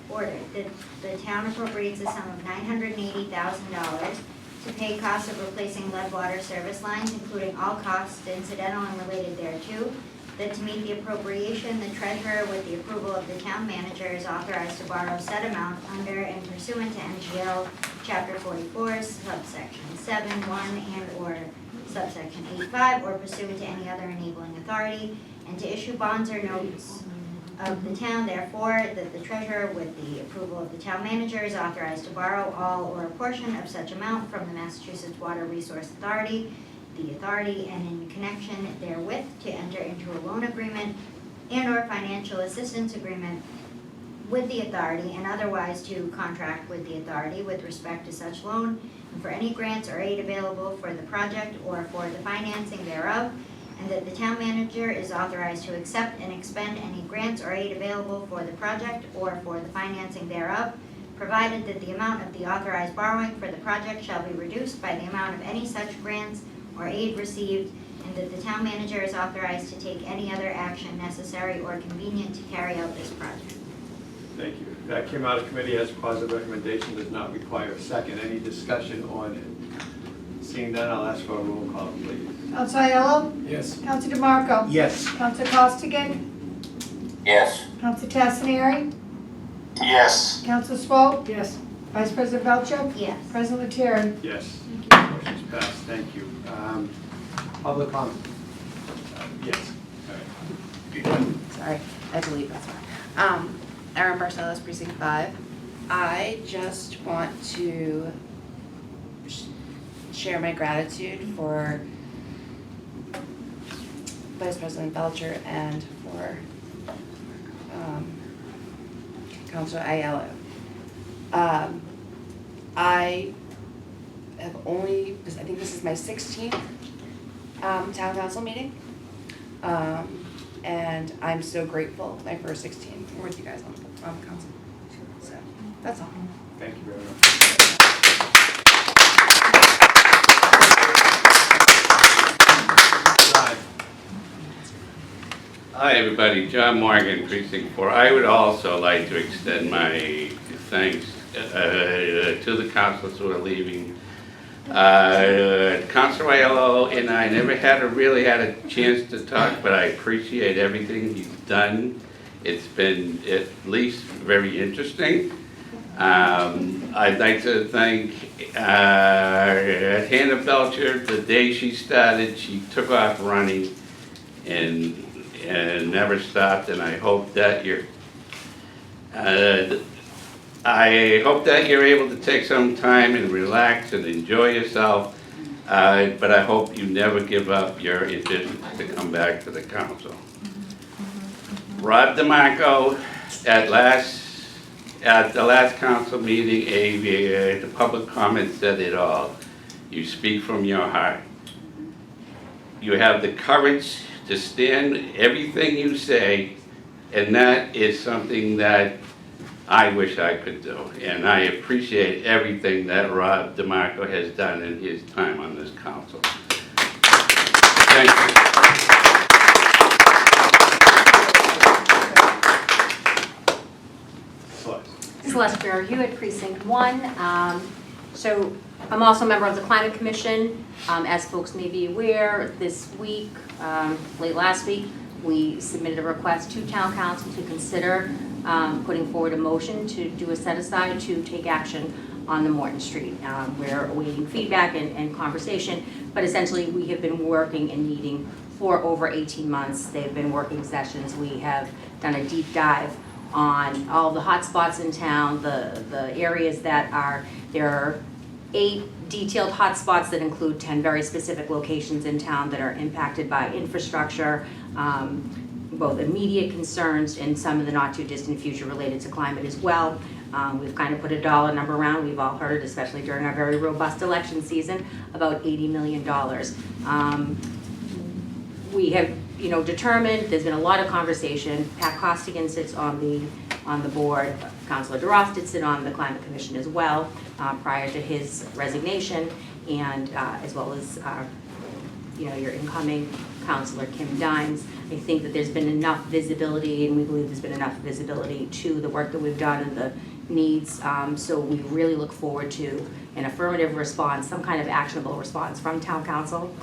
order. That the town appropriates a sum of $980,000 to pay costs of replacing lead water service lines, including all costs incidental and related thereto. That to meet the appropriation, the treasurer, with the approval of the town manager, is authorized to borrow said amount under and pursuant to MGL Chapter 44, subsection 7(1) and/or subsection 8(5), or pursuant to any other enabling authority, and to issue bonds or notes of the town, therefore, that the treasurer, with the approval of the town manager, is authorized to borrow all or a portion of such amount from the Massachusetts Water Resource Authority, the authority, and in connection therewith, to enter into a loan agreement and/or financial assistance agreement with the authority, and otherwise to contract with the authority with respect to such loan, and for any grants or aid available for the project or for the financing thereof, and that the town manager is authorized to accept and expend any grants or aid available for the project or for the financing thereof, provided that the amount of the authorized borrowing for the project shall be reduced by the amount of any such grants or aid received, and that the town manager is authorized to take any other action necessary or convenient to carry out this project. Thank you. That came out of committee as a positive recommendation, does not require a second. Any discussion on it? Seeing none, I'll ask for a roll call, please. Council Aiello, Yes. Council DeMarco, Yes. Council Costigan, Yes. Council Testanieri, Yes. Council Swope, Yes. Vice President Belcher, Yes. President Lettieri. Yes. Motion's passed. Thank you. Public comment? Yes. All right. Sorry, I believe that's right. Erin Barcelos, Precinct 5. I just want to share my gratitude for Vice President Belcher and for Councilor Aiello. I have only, I think this is my 16th town council meeting. And I'm so grateful, my first 16, for with you guys on the council. So, that's all. Thank you very much. Hi, everybody. John Morgan, Precinct 4. I would also like to extend my thanks to the councilors who are leaving. Councilor Aiello and I never really had a chance to talk, but I appreciate everything he's done. It's been at least very interesting. I'd like to thank Hannah Belcher. The day she started, she took off running and never stopped, and I hope that you're able to take some time and relax and enjoy yourself, but I hope you never give up your ambition to come back to the council. Rob DeMarco, at the last council meeting, the public comment said it all. You speak from your heart. You have the courage to stand everything you say, and that is something that I wish I could do. And I appreciate everything that Rob DeMarco has done in his time on this council. Thank you. Celeste Farrow Hewitt, Precinct 1. So I'm also a member of the Climate Commission. As folks may be aware, this week, late last week, we submitted a request to Town Council to consider putting forward a motion to do a set-aside to take action on the Morton Street. We're awaiting feedback and conversation, but essentially we have been working and meeting for over 18 months. They've been working sessions. We have done a deep dive on all the hot spots in town, the areas that there are 8 detailed hot spots that include 10 very specific locations in town that are impacted by infrastructure, both immediate concerns and some of the not too distant future related to climate as well. We've kind of put a dollar number around. We've all heard, especially during our very robust election season, about $80 million. We have, determined, there's been a lot of conversation. Pat Costigan sits on the board. Councilor DeRoss did sit on the Climate Commission as well prior to his resignation, and as well as your incoming Councilor Kim Dimes. I think that there's been enough visibility, and we believe there's been enough visibility to the work that we've done and the needs. So we really look forward to an affirmative response, some kind of actionable response from Town Council.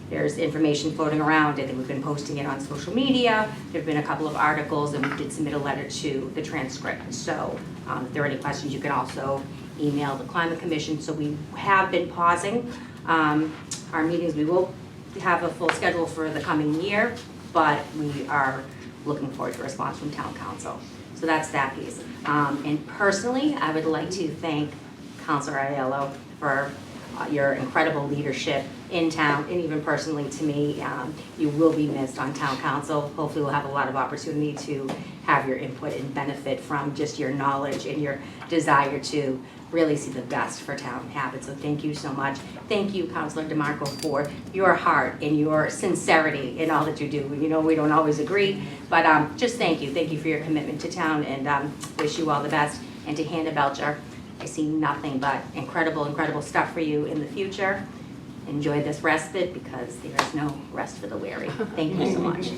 There's information floating around. I think we've been posting it on social media. There have been a couple of articles, and we did submit a letter to the transcript. So if there are any questions, you can also email the Climate Commission. So we have been pausing our meetings. We will have a full schedule for the coming year, but we are looking forward to a response from Town Council. So that's that piece. And personally, I would like to thank Councilor Aiello for your incredible leadership in town, and even personally to me. You will be missed on Town Council. Hopefully we'll have a lot of opportunity to have your input and benefit from just your knowledge and your desire to really see the best for town habits. So thank you so much. Thank you, Councilor DeMarco, for your heart and your sincerity in all that you do. We don't always agree, but just thank you. Thank you for your commitment to town, and wish you all the best. And to Hannah Belcher, I see nothing but incredible, incredible stuff for you in the future. Enjoy this respite, because there is no rest for the weary. Thank you so much.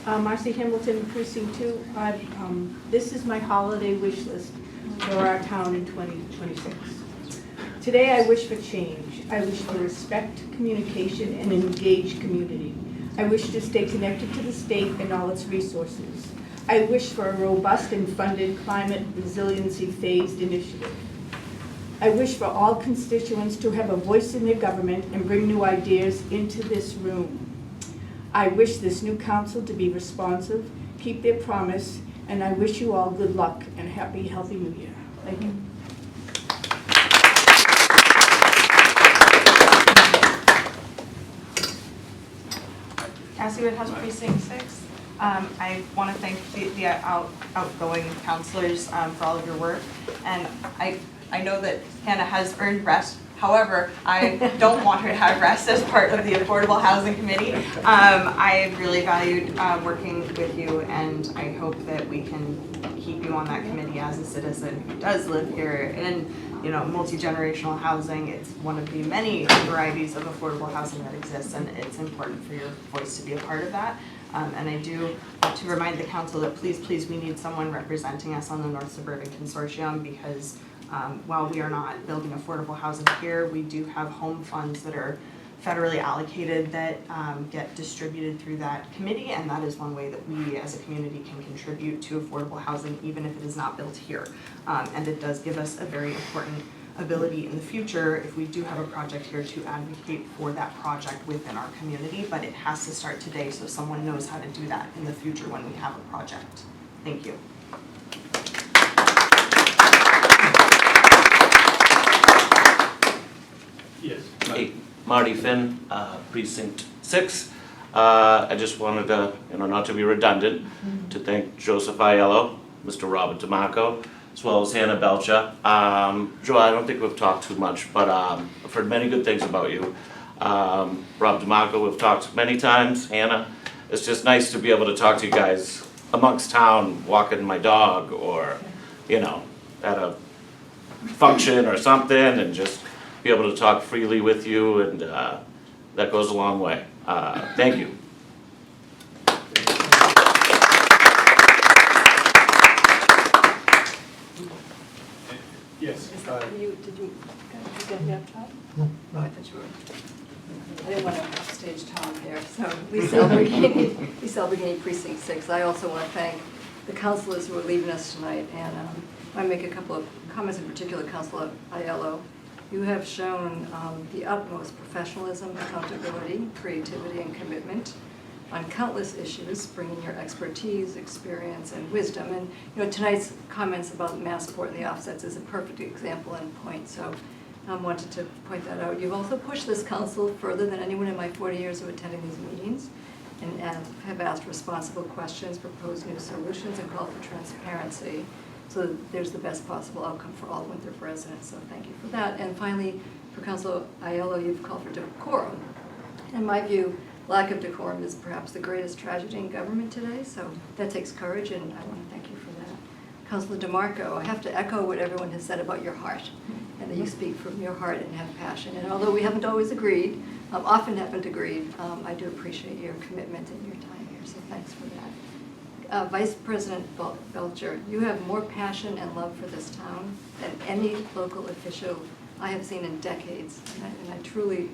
Marcy Hamilton, Precinct 2. This is my holiday wish list for our town in 2026. Today I wish for change. I wish for respect, communication, and an engaged community. I wish to stay connected to the state and all its resources. I wish for a robust and funded climate resiliency phased initiative. I wish for all constituents to have a voice in their government and bring new ideas into this room. I wish this new council to be responsive, keep their promise, and I wish you all good luck and a happy, healthy new year. Thank you. Cassie Woodhouse, Precinct 6. I want to thank the outgoing counselors for all of your work. And I know that Hannah has earned rest. However, I don't want her to have rest as part of the Affordable Housing Committee. I really valued working with you, and I hope that we can keep you on that committee as a citizen who does live here in, you know, multi-generational housing. It's one of the many varieties of affordable housing that exists, and it's important for your voice to be a part of that. And I do want to remind the council that please, we need someone representing us on the North Suburban Consortium, because while we are not building affordable housing here, we do have home funds that are federally allocated that get distributed through that committee, and that is one way that we as a community can contribute to affordable housing, even if it is not built here. And it does give us a very important ability in the future, if we do have a project here, to advocate for that project within our community, but it has to start today so someone knows how to do that in the future when we have a project. Thank you. Yes. Hey, Marty Finn, Precinct 6. I just wanted to, not to be redundant, to thank Joseph Aiello, Mr. Robert DeMarco, as well as Hannah Belcher. Joe, I don't think we've talked too much, but I've heard many good things about you. Rob DeMarco, we've talked many times. Hannah, it's just nice to be able to talk to you guys amongst town, walking my dog, or, at a function or something, and just be able to talk freely with you, and that goes a long way. Thank you. Yes. Did you get me up top? No. I thought you were. I didn't want to upstage Tom here. So Lisa Alberghini, Precinct 6. I also want to thank the councilors who are leaving us tonight, and I make a couple of comments, in particular, Councilor Aiello. You have shown the utmost professionalism, accountability, creativity, and commitment on countless issues, bringing your expertise, experience, and wisdom. And tonight's comments about Massport and the offsets is a perfect example and point. So I wanted to point that out. You've also pushed this council further than anyone in my 40 years of attending these meetings, and have asked responsible questions, proposed new solutions, and called for transparency, so that there's the best possible outcome for all Winthrop residents. So thank you for that. And finally, for Councilor Aiello, you've called for decorum. In my view, lack of decorum is perhaps the greatest tragedy in government today, so that takes courage, and I want to thank you for that. Councilor DeMarco, I have to echo what everyone has said about your heart, and that you speak from your heart and have passion. And although we haven't always agreed, often haven't agreed, I do appreciate your commitment and your time here, so thanks for that. Vice President Belcher, you have more passion and love for this town than any local official I have seen in decades, and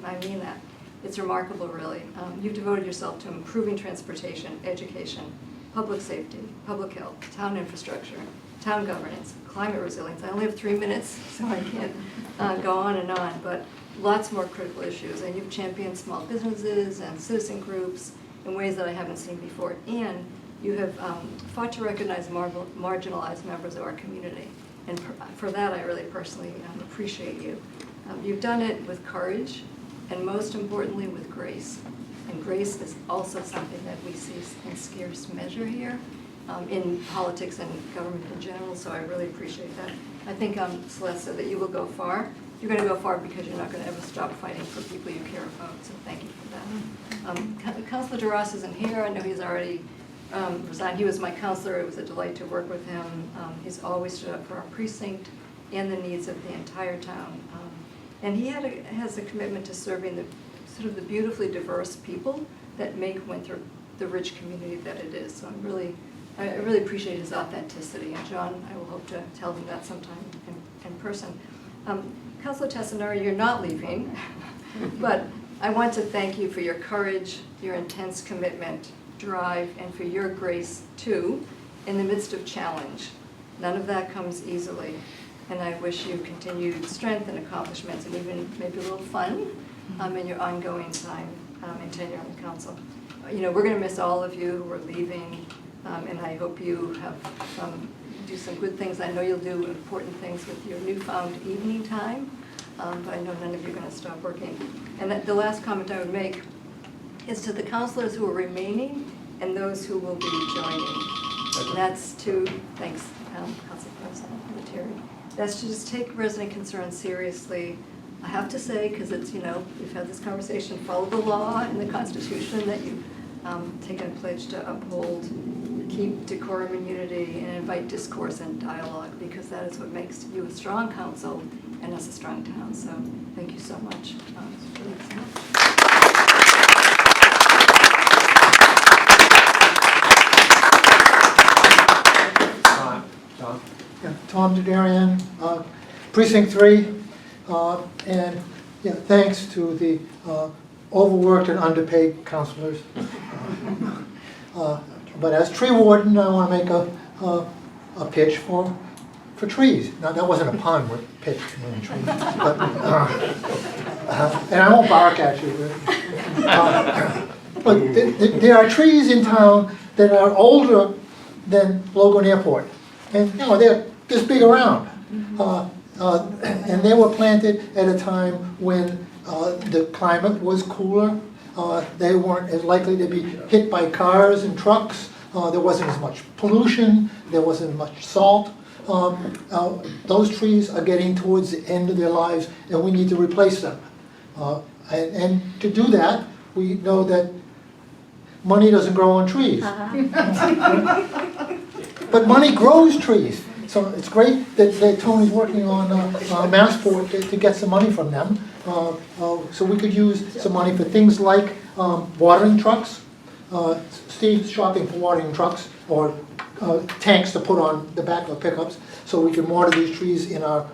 I mean that. It's remarkable, really. You've devoted yourself to improving transportation, education, public safety, public health, town infrastructure, town governance, climate resilience. I only have 3 minutes, so I can't go on and on, but lots more critical issues. And you've championed small businesses and citizen groups in ways that I haven't seen before. And you have fought to recognize marginalized members of our community. And for that, I really personally appreciate you. You've done it with courage, and most importantly, with grace. And grace is also something that we see in scarce measure here, in politics and government in general, so I really appreciate that. I think Celeste said that you will go far. You're going to go far because you're not going to ever stop fighting for people you care about, so thank you for that. Councilor DeRoss isn't here. I know he's already resigned. He was my counselor. It was a delight to work with him. He's always stood up for our precinct and the needs of the entire town. And he has a commitment to serving the beautifully diverse people that make Winthrop the rich community that it is. So I really appreciate his authenticity. And John, I will hope to tell him that sometime in person. Councilor Tessanari, you're not leaving, but I want to thank you for your courage, your intense commitment, drive, and for your grace too, in the midst of challenge. None of that comes easily. And I wish you continued strength and accomplishments and even maybe a little fun in your ongoing time and tenure on the council. You know, we're going to miss all of you who are leaving, and I hope you have do some good things. I know you'll do important things with your newfound evening time, but I know none of you are going to stop working. And the last comment I would make is to the councilors who are remaining and those who will be joining. And that's to, thanks, Council President Lettieri. That's to just take resident concerns seriously. I have to say, because it's, you know, we've had this conversation, follow the law and the Constitution that you've taken a pledge to uphold, keep decorum and unity, and invite discourse and dialogue, because that is what makes you a strong council and us a strong town. So thank you so much. Tom? Yeah, Tom Dedarian, Precinct 3, and yeah, thanks to the overworked and underpaid councilors. But as tree warden, I want to make a pitch for trees. Now, that wasn't a pun with pitch and trees, but, and I won't bark at you. But there are trees in town that are older than Logan Airport. And, you know, they're this big around. And they were planted at a time when the climate was cooler. They weren't as likely to be hit by cars and trucks. There wasn't as much pollution. There wasn't as much salt. Those trees are getting towards the end of their lives, and we need to replace them. And to do that, we know that money doesn't grow on trees. But money grows trees. So it's great that Tony's working on Massport to get some money from them. So we could use some money for things like watering trucks. Steve's shopping for watering trucks or tanks to put on the back of pickups, so we can water these trees in our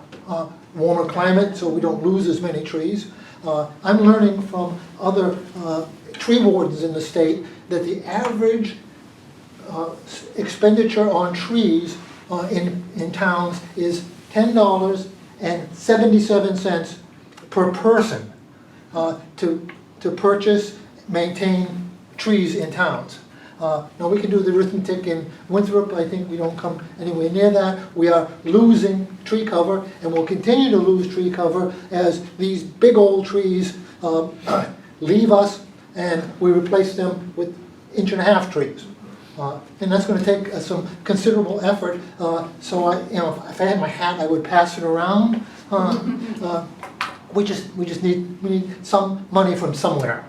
warmer climate so we don't lose as many trees. I'm learning from other tree wardens in the state that the average expenditure on trees in towns is $10.77 per person to purchase, maintain trees in towns. Now we can do the arithmetic in Winthrop. I think we don't come anywhere near that. We are losing tree cover, and we'll continue to lose tree cover as these big old trees leave us and we replace them with 1.5-inch trees. And that's going to take some considerable effort. So if I had my hat, I would pass it around. We need some money from somewhere.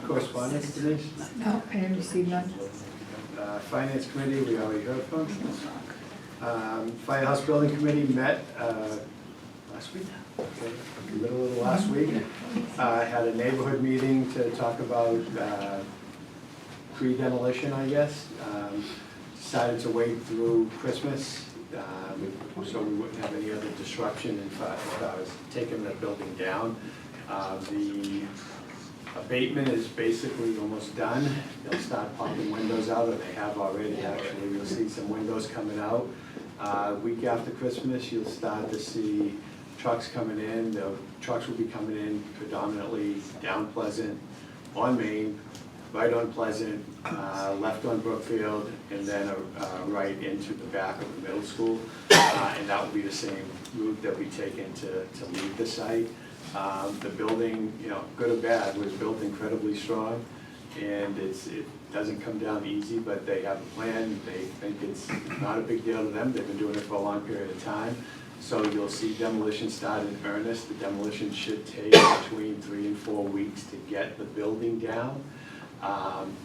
Correspondence, Denise? No, I didn't receive none. Finance Committee, we already heard from. Firehouse Building Committee met last week, okay, in the middle of the last week. Had a neighborhood meeting to talk about pre-demolition, I guess. Decided to wait through Christmas so we wouldn't have any other disruption in far as taking the building down. The abatement is basically almost done. They'll start popping windows out, or they have already actually. You'll see some windows coming out. Week after Christmas, you'll start to see trucks coming in. The trucks will be coming in predominantly down Pleasant, on Main, right on Pleasant, left on Brookfield, and then right into the back of the middle school. And that will be the same route that we take to leave the site. The building, good or bad, was built incredibly strong, and it doesn't come down easy, but they have a plan. They think it's not a big deal to them. They've been doing it for a long period of time. So you'll see demolition start in earnest. The demolition should take between 3 and 4 weeks to get the building down.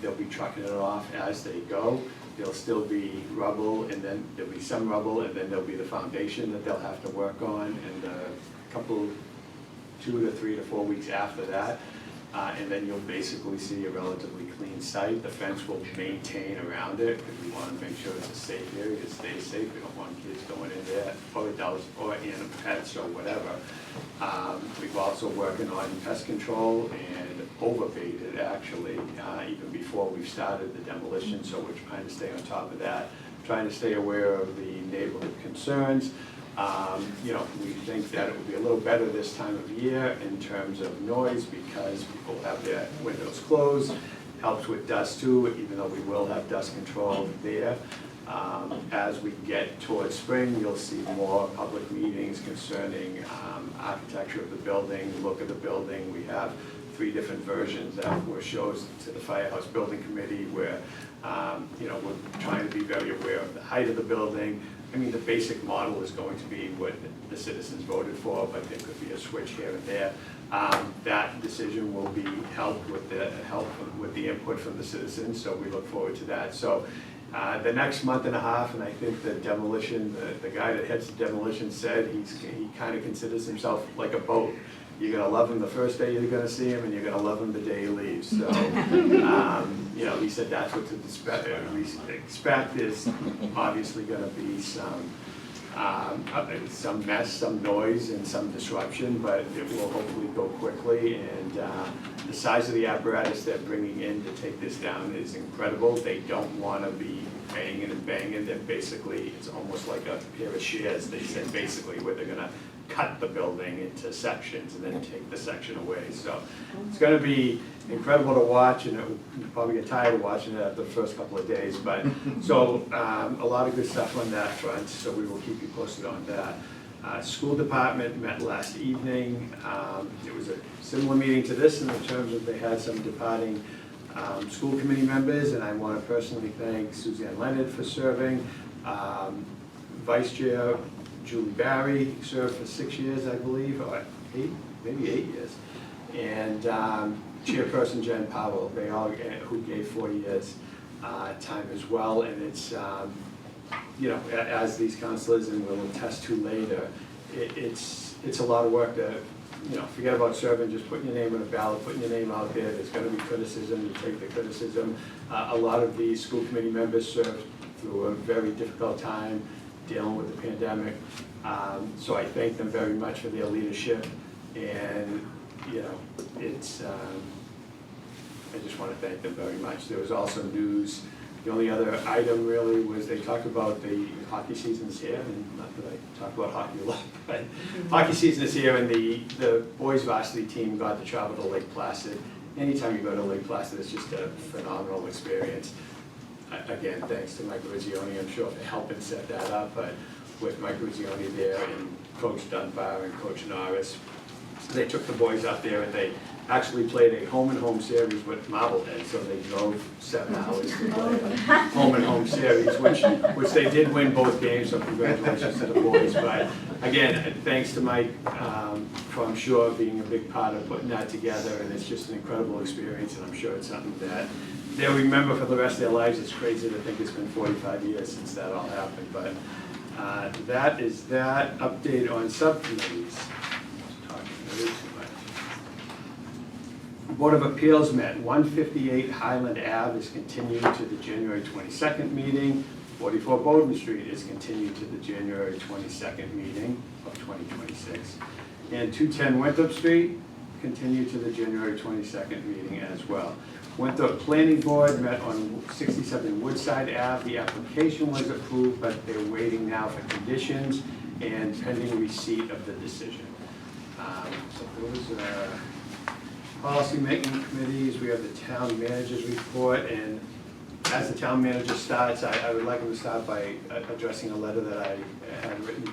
They'll be trucking it off as they go. There'll still be rubble, and then there'll be some rubble, and then there'll be the foundation that they'll have to work on, and a couple 2 to 3 to 4 weeks after that. And then you'll basically see a relatively clean site. The fence will maintain around it, because we want to make sure it's a safe area, it stays safe. We don't want kids going in there, or adults, or pets, or whatever. We've also working on pest control and overbaited, actually, even before we've started the demolition, so we're trying to stay on top of that, trying to stay aware of the neighborhood concerns. You know, we think that it will be a little better this time of year in terms of noise, because people have their windows closed. Helps with dust too, even though we will have dust control there. As we get towards spring, you'll see more public meetings concerning architecture of the building, look of the building. We have 3 different versions that were shows to the Firehouse Building Committee, where you know, we're trying to be very aware of the height of the building. I mean, the basic model is going to be what the citizens voted for, but there could be a switch here and there. That decision will be helped with the input from the citizens, so we look forward to that. So the next month and a half, and I think the demolition, the guy that heads the demolition said he kind of considers himself like a boat. You're gonna love him the first day you're gonna see him, and you're gonna love him the day he leaves. So, you know, he said that's what to expect is obviously gonna be some mess, some noise, and some disruption, but it will hopefully go quickly. And the size of the apparatus they're bringing in to take this down is incredible. They don't want to be banging and banging. They're basically, it's almost like a pair of shears. They said basically where they're gonna cut the building into sections and then take the section away. So it's going to be incredible to watch, and you'll probably get tired of watching it after the first couple of days. But so a lot of good stuff on that front, so we will keep you posted on that. School department met last evening. It was a similar meeting to this in terms of they had some departing school committee members, and I want to personally thank Suzanne Leonard for serving. Vice Chair Julie Barry served for 6 years, I believe, or 8, maybe 8 years. And Chairperson Jen Powell, they all, who gave 4 years time as well. And it's, you know, as these councilors, and we'll attest to later, it's a lot of work to, you know, forget about serving, just putting your name on a ballot, putting your name out there. There's going to be criticism, you take the criticism. A lot of these school committee members served through a very difficult time dealing with the pandemic. So I thank them very much for their leadership, and you know, it's, I just want to thank them very much. There was also news, the only other item really was they talked about the hockey season's here, and not that I talk about hockey a lot, but hockey season is here, and the boys varsity team got to travel to Lake Placid. Anytime you go to Lake Placid, it's just a phenomenal experience. Again, thanks to Mike Rizzioni, I'm sure, for helping set that up, but with Mike Rizzioni there and Coach Dunbar and Coach Norris, they took the boys out there and they actually played a home-and-home series with Marblehead, so they drove 7 hours to play a home-and-home series, which they did win both games, so congratulations to the boys. But again, thanks to Mike for, I'm sure, being a big part of putting that together, and it's just an incredible experience, and I'm sure it's something that they'll remember for the rest of their lives. It's crazy to think it's been 45 years since that all happened, but that is that. Update on subcommittees. Board of Appeals met. 158 Highland Ave is continued to the January 22nd meeting. 44 Bowden Street is continued to the January 22nd meeting of 2026. And 210 Winthrop Street continued to the January 22nd meeting as well. Winthrop Planning Board met on 67 Woodside Ave. The application was approved, but they're waiting now for conditions and pending receipt of the decision. So those are policy making committees. We have the town manager's report, and as the town manager starts, I would like him to start by addressing a letter that I had written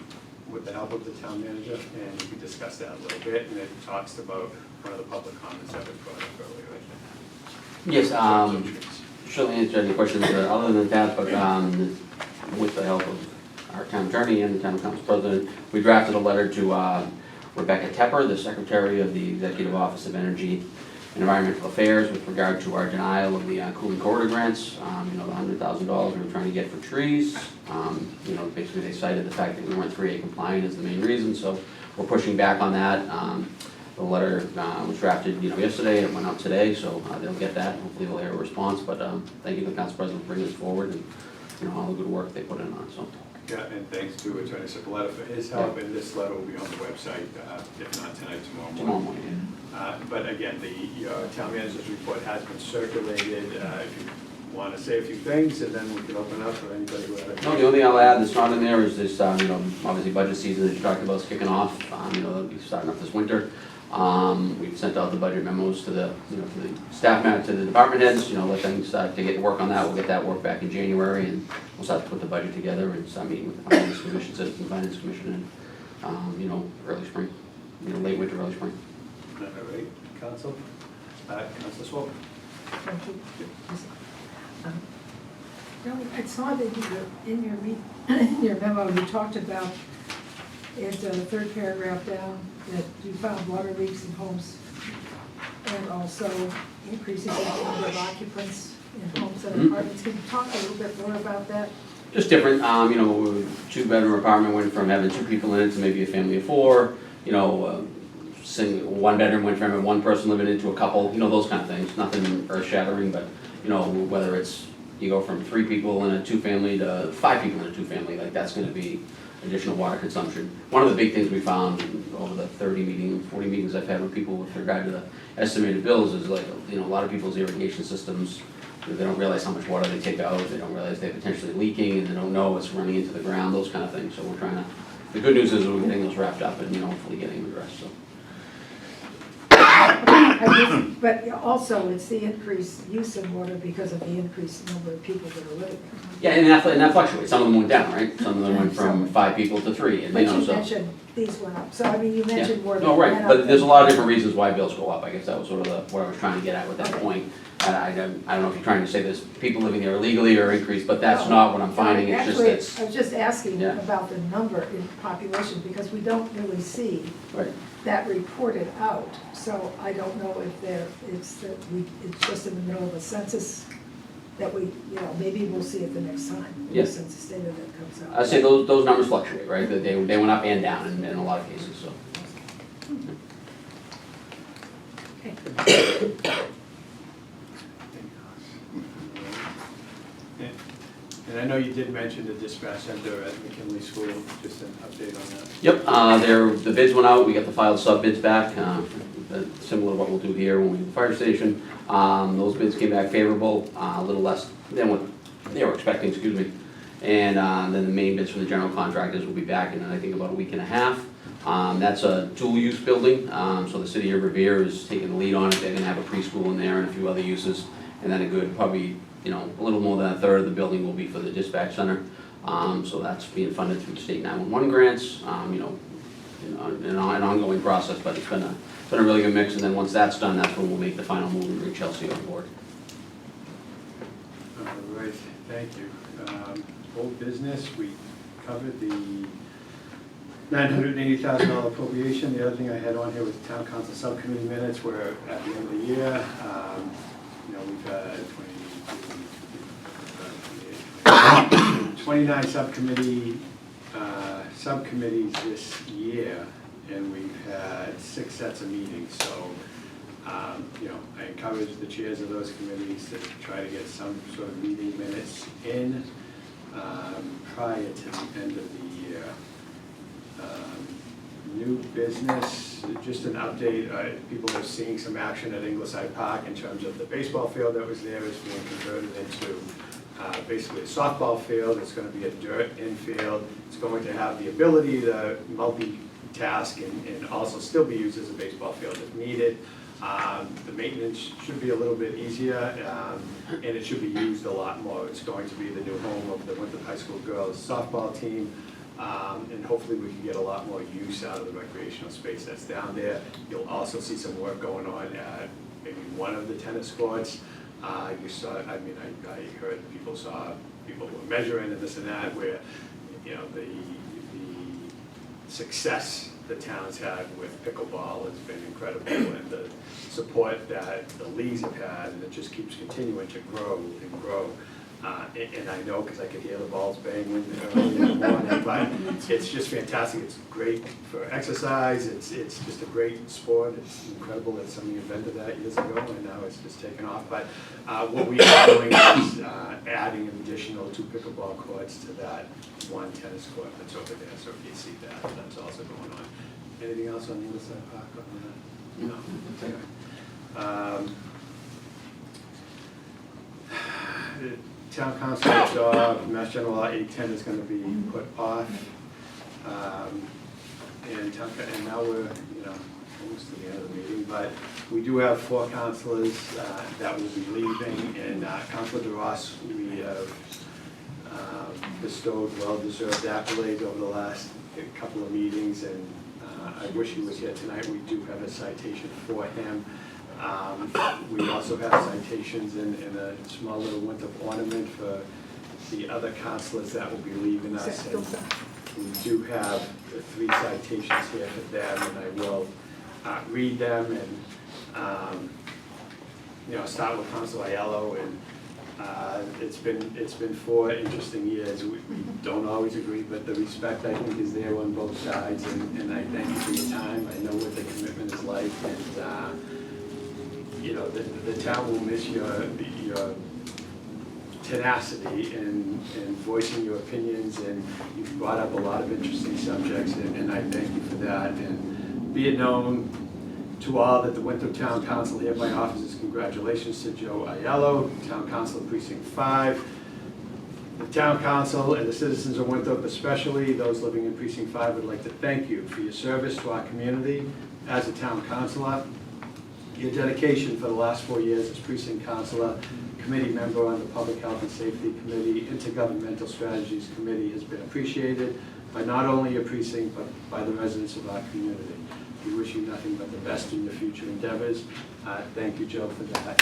with the help of the town manager, and we discussed that a little bit, and it talks about one of the public comments that we brought up earlier. Yes, certainly answer any questions other than that, but with the help of our town attorney and the town council president, we drafted a letter to Rebecca Tepper, the Secretary of the Executive Office of Energy and Environmental Affairs, with regard to our denial of the cooling corridor grants. You know, the $100,000 we were trying to get for trees. You know, basically they cited the fact that we weren't 3A compliant as the main reason, so we're pushing back on that. The letter was drafted, yesterday, and went out today, so they'll get that. Hopefully they'll hear a response, but thank you to the council president for bringing this forward and, all the good work they put in on it, so. Yeah, and thanks to Attorney Cipolletta for his help, and this letter will be on the website, if not tonight, tomorrow morning. Tomorrow morning, But again, the town manager's report has been circulated. If you want to say a few things, and then we can open up for anybody who had. No, the only thing I'll add that's not in there is this, obviously budget season, as you talked about, is kicking off. They'll be starting up this winter. We've sent out the budget memos to the, to the staff, to the department heads, let them start to get to work on that. We'll get that work back in January, and we'll start to put the budget together and start meeting with the Finance Commission, Citizen Finance Commission, and, early spring, late winter, early spring. All right, Council? Councilor Swope? Thank you. I saw that in your memo, you talked about, at the third paragraph down, that you found water leaks in homes and also increases in the number of occupants in homes and apartments. Can you talk a little bit more about that? Just different, two-bedroom apartment went from having 2 people in it to maybe a family of 4, one bedroom went from having 1 person living into a couple, those kind of things, nothing earth-shattering, but, whether it's, you go from 3 people in a 2-family to 5 people in a 2-family, like that's gonna be additional water consumption. One of the big things we found over the 40 meetings I've had with people with regard to the estimated bills is like, a lot of people's irrigation systems, they don't realize how much water they take out, they don't realize they're potentially leaking, and they don't know it's running into the ground, those kind of things. So we're trying to, the good news is we're getting those wrapped up and, hopefully getting them addressed, so. But also, it's the increased use of water because of the increased number of people that are living there. Yeah, and that fluctuates. Some of them went down, right? Some of them went from 5 people to 3, and But you so. mentioned these went up, so I mean, you mentioned more than. No, right, but there's a lot of different reasons why bills go up. I guess that was sort of what I was trying to get at with that point. I don't know if you're trying to say there's people living there illegally or increased, but that's not what I'm finding. It's just Actually, it's. I was just asking Yeah. about the number in population, because we don't really see Right. that reported out. So I don't know if it's just in the middle of a census that we, maybe we'll see it the next time. Yeah. The census data that comes out. I say those numbers fluctuate, right? That they went up and down in a lot of cases, so. And I know you did mention the dispatch center at McKinley School, just an update on that. Yep, the bids went out, we got the filed sub bids back, similar to what we'll do here when we do the fire station. Those bids came back favorable, a little less than what they were expecting, excuse me. And then the main bids from the general contractors will be back in, I think, about a week and a half. That's a dual-use building, so the city of Revere is taking the lead on it. They're gonna have a preschool in there and a few other uses. And then a good, probably, a little more than a third of the building will be for the dispatch center. So that's being funded through the state 911 grants, an ongoing process, but it's been a really good mix. And then once that's done, that's when we'll make the final move and bring Chelsea on board. All right, thank you. Old business, we covered the $980,000 appropriation. The other thing I had on here was the town council subcommittee minutes, where at the end of the year, we've had 29 subcommittees this year, and we've had 6 sets of meetings. So, I encourage the chairs of those committees to try to get some sort of meeting minutes in prior to the end of the year. New business, just an update. People are seeing some action at Ingleside Park in terms of the baseball field that was there is being converted into basically a softball field. It's going to be a dirt infield. It's going to have the ability to multitask and also still be used as a baseball field if needed. The maintenance should be a little bit easier, and it should be used a lot more. It's going to be the new home of the Winthrop High School girls softball team, and hopefully we can get a lot more use out of the recreational space that's down there. You'll also see some work going on at maybe one of the tennis courts. You saw, I heard people were measuring and this and that, where, the success the town's had with pickleball has been incredible, and the support that the leagues have had, and it just keeps continuing to grow and grow. And I know because I could hear the balls banging early in the morning, but it's just fantastic. It's great for exercise. It's just a great sport. It's incredible that somebody invented that years ago, and now it's just taken off. But what we are doing is adding an additional 2 pickleball courts to that 1 tennis court that's over there. So if you see that, that's also going on. Anything else on the other side of Park on that? No. Okay. The Town council job, Mass General Law 810 is going to be put off. And now we're, almost to the end of the meeting, but we do have 4 councilors that will be leaving, and Councilor DeRoss, we have bestowed well-deserved accolades over the last couple of meetings, and I wish he was here tonight. We do have a citation for him. We also have citations in a small little Winthrop ornament for the other councilors that will be leaving us. And we do have 3 citations here for them, and I will read them and start with Councilor Aiello. And it's been 4 interesting years. We don't always agree, but the respect I think is there on both sides. And I thank you for your time. I know what the commitment is like, and the town will miss your tenacity and voicing your opinions, and you've brought up a lot of interesting subjects, and I thank you for that. And be it known to all that the Winthrop Town Council hereby offers congratulations to Joe Aiello, Town Council of Precinct 5. The Town Council and the citizens of Winthrop, especially those living in Precinct 5, would like to thank you for your service to our community as a Town Councilor. Your dedication for the last 4 years as Precinct Councilor, committee member on the Public Health and Safety Committee, Intergovernmental Strategies Committee has been appreciated by not only your precinct, but by the residents of our community. We wish you nothing but the best in your future endeavors. Thank you, Joe, for that.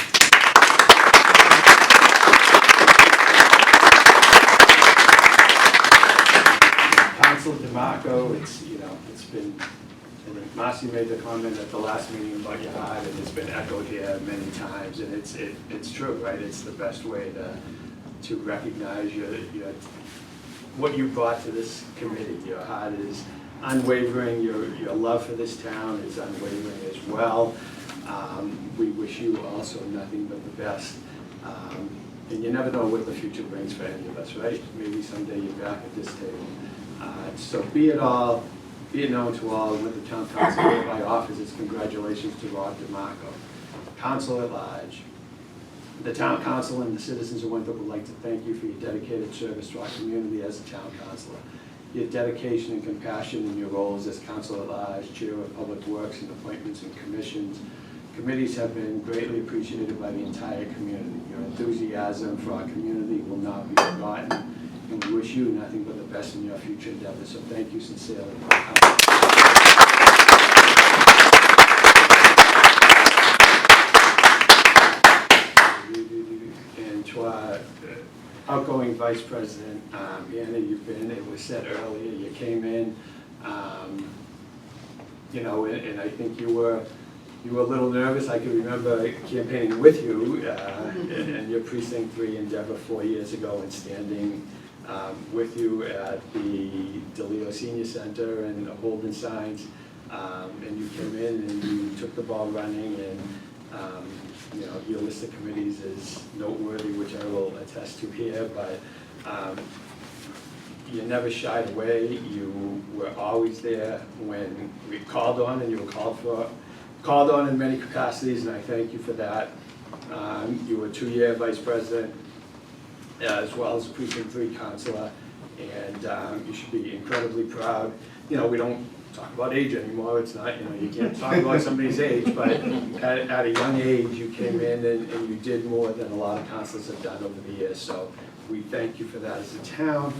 Councilor DeMarco, it's been, I think Marcy made the comment at the last meeting about your heart, and it's been echoed here many times, and it's true, right? It's the best way to recognize what you brought to this committee. Your heart is unwavering, your love for this town is unwavering as well. We wish you also nothing but the best. And you never know what the future brings for any of us, right? Maybe someday you're back at this table. So be it known to all what the Town Council hereby offers its congratulations to Rob DeMarco. Council at large. The Town Council and the citizens of Winthrop would like to thank you for your dedicated service to our community as a Town Councilor. Your dedication and compassion in your roles as Council at large, Chair of Public Works and Appointments and Commissions. Committees have been greatly appreciated by the entire community. Your enthusiasm for our community will not be forgotten, and we wish you nothing but the best in your future endeavors. So thank you sincerely. And to our outgoing Vice President, Anna, it was said earlier, you came in, and I think you were a little nervous. I can remember campaigning with you in your Precinct 3 endeavor 4 years ago, and standing with you at the DeLeo Senior Center and holding signs. And you came in and you took the ball running, and your list of committees is noteworthy, which I will attest to here, but you never shied away. You were always there when we called on, and you were called on in many capacities, and I thank you for that. You were a 2-year Vice President, as well as Precinct 3 Councilor, and you should be incredibly proud. We don't talk about age anymore. It's not, you can't talk about somebody's age, but at a young age, you came in and you did more than a lot of councilors have done over the years. So we thank you for that as a town.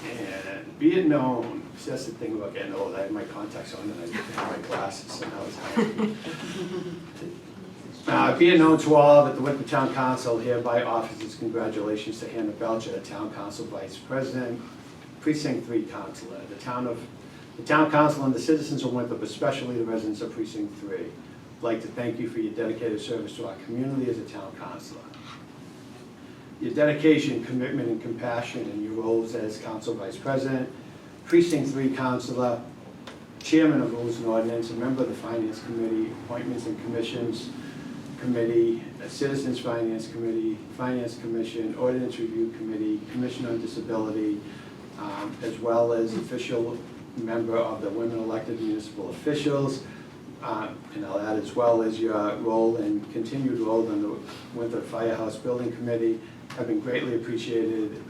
And be it known, that's the thing about getting old. I have my contacts on and I didn't have my glasses, so now it's hard. Be it known to all that the Winthrop Town Council hereby offers its congratulations to Hannah Belcher, Town Council Vice President, Precinct 3 Councilor. The Town Council and the citizens of Winthrop, especially the residents of Precinct 3, would like to thank you for your dedicated service to our community as a Town Councilor. your dedication, commitment, and compassion in your roles as Council Vice President, Precinct 3 Councilor, Chairman of Rules and Ordinance, a member of the Finance Committee, Appointments and Commissions Committee, Citizens Finance Committee, Finance Commission, Ordinance Review Committee, Commission on Disability, as well as official member of the Women Elected Municipal Officials, and I'll add as well as your role and continued role on the Winthrop Firehouse Building Committee have been greatly appreciated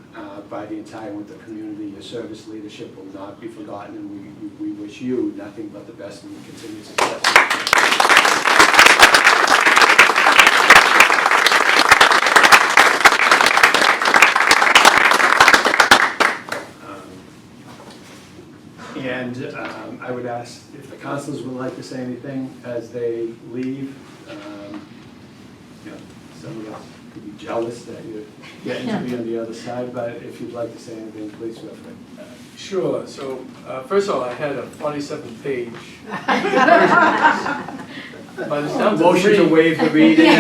by the entire Winthrop community. Your service leadership will not be forgotten, and we wish you nothing but the best in your continued success. And I would ask if the councilors would like to say anything as they leave. You know, some of us could be jealous that you're getting to be on the other side, but if you'd like to say anything, please feel free. Sure. So first of all, I had a 47-page but it's down to motion 3. to waive the reading.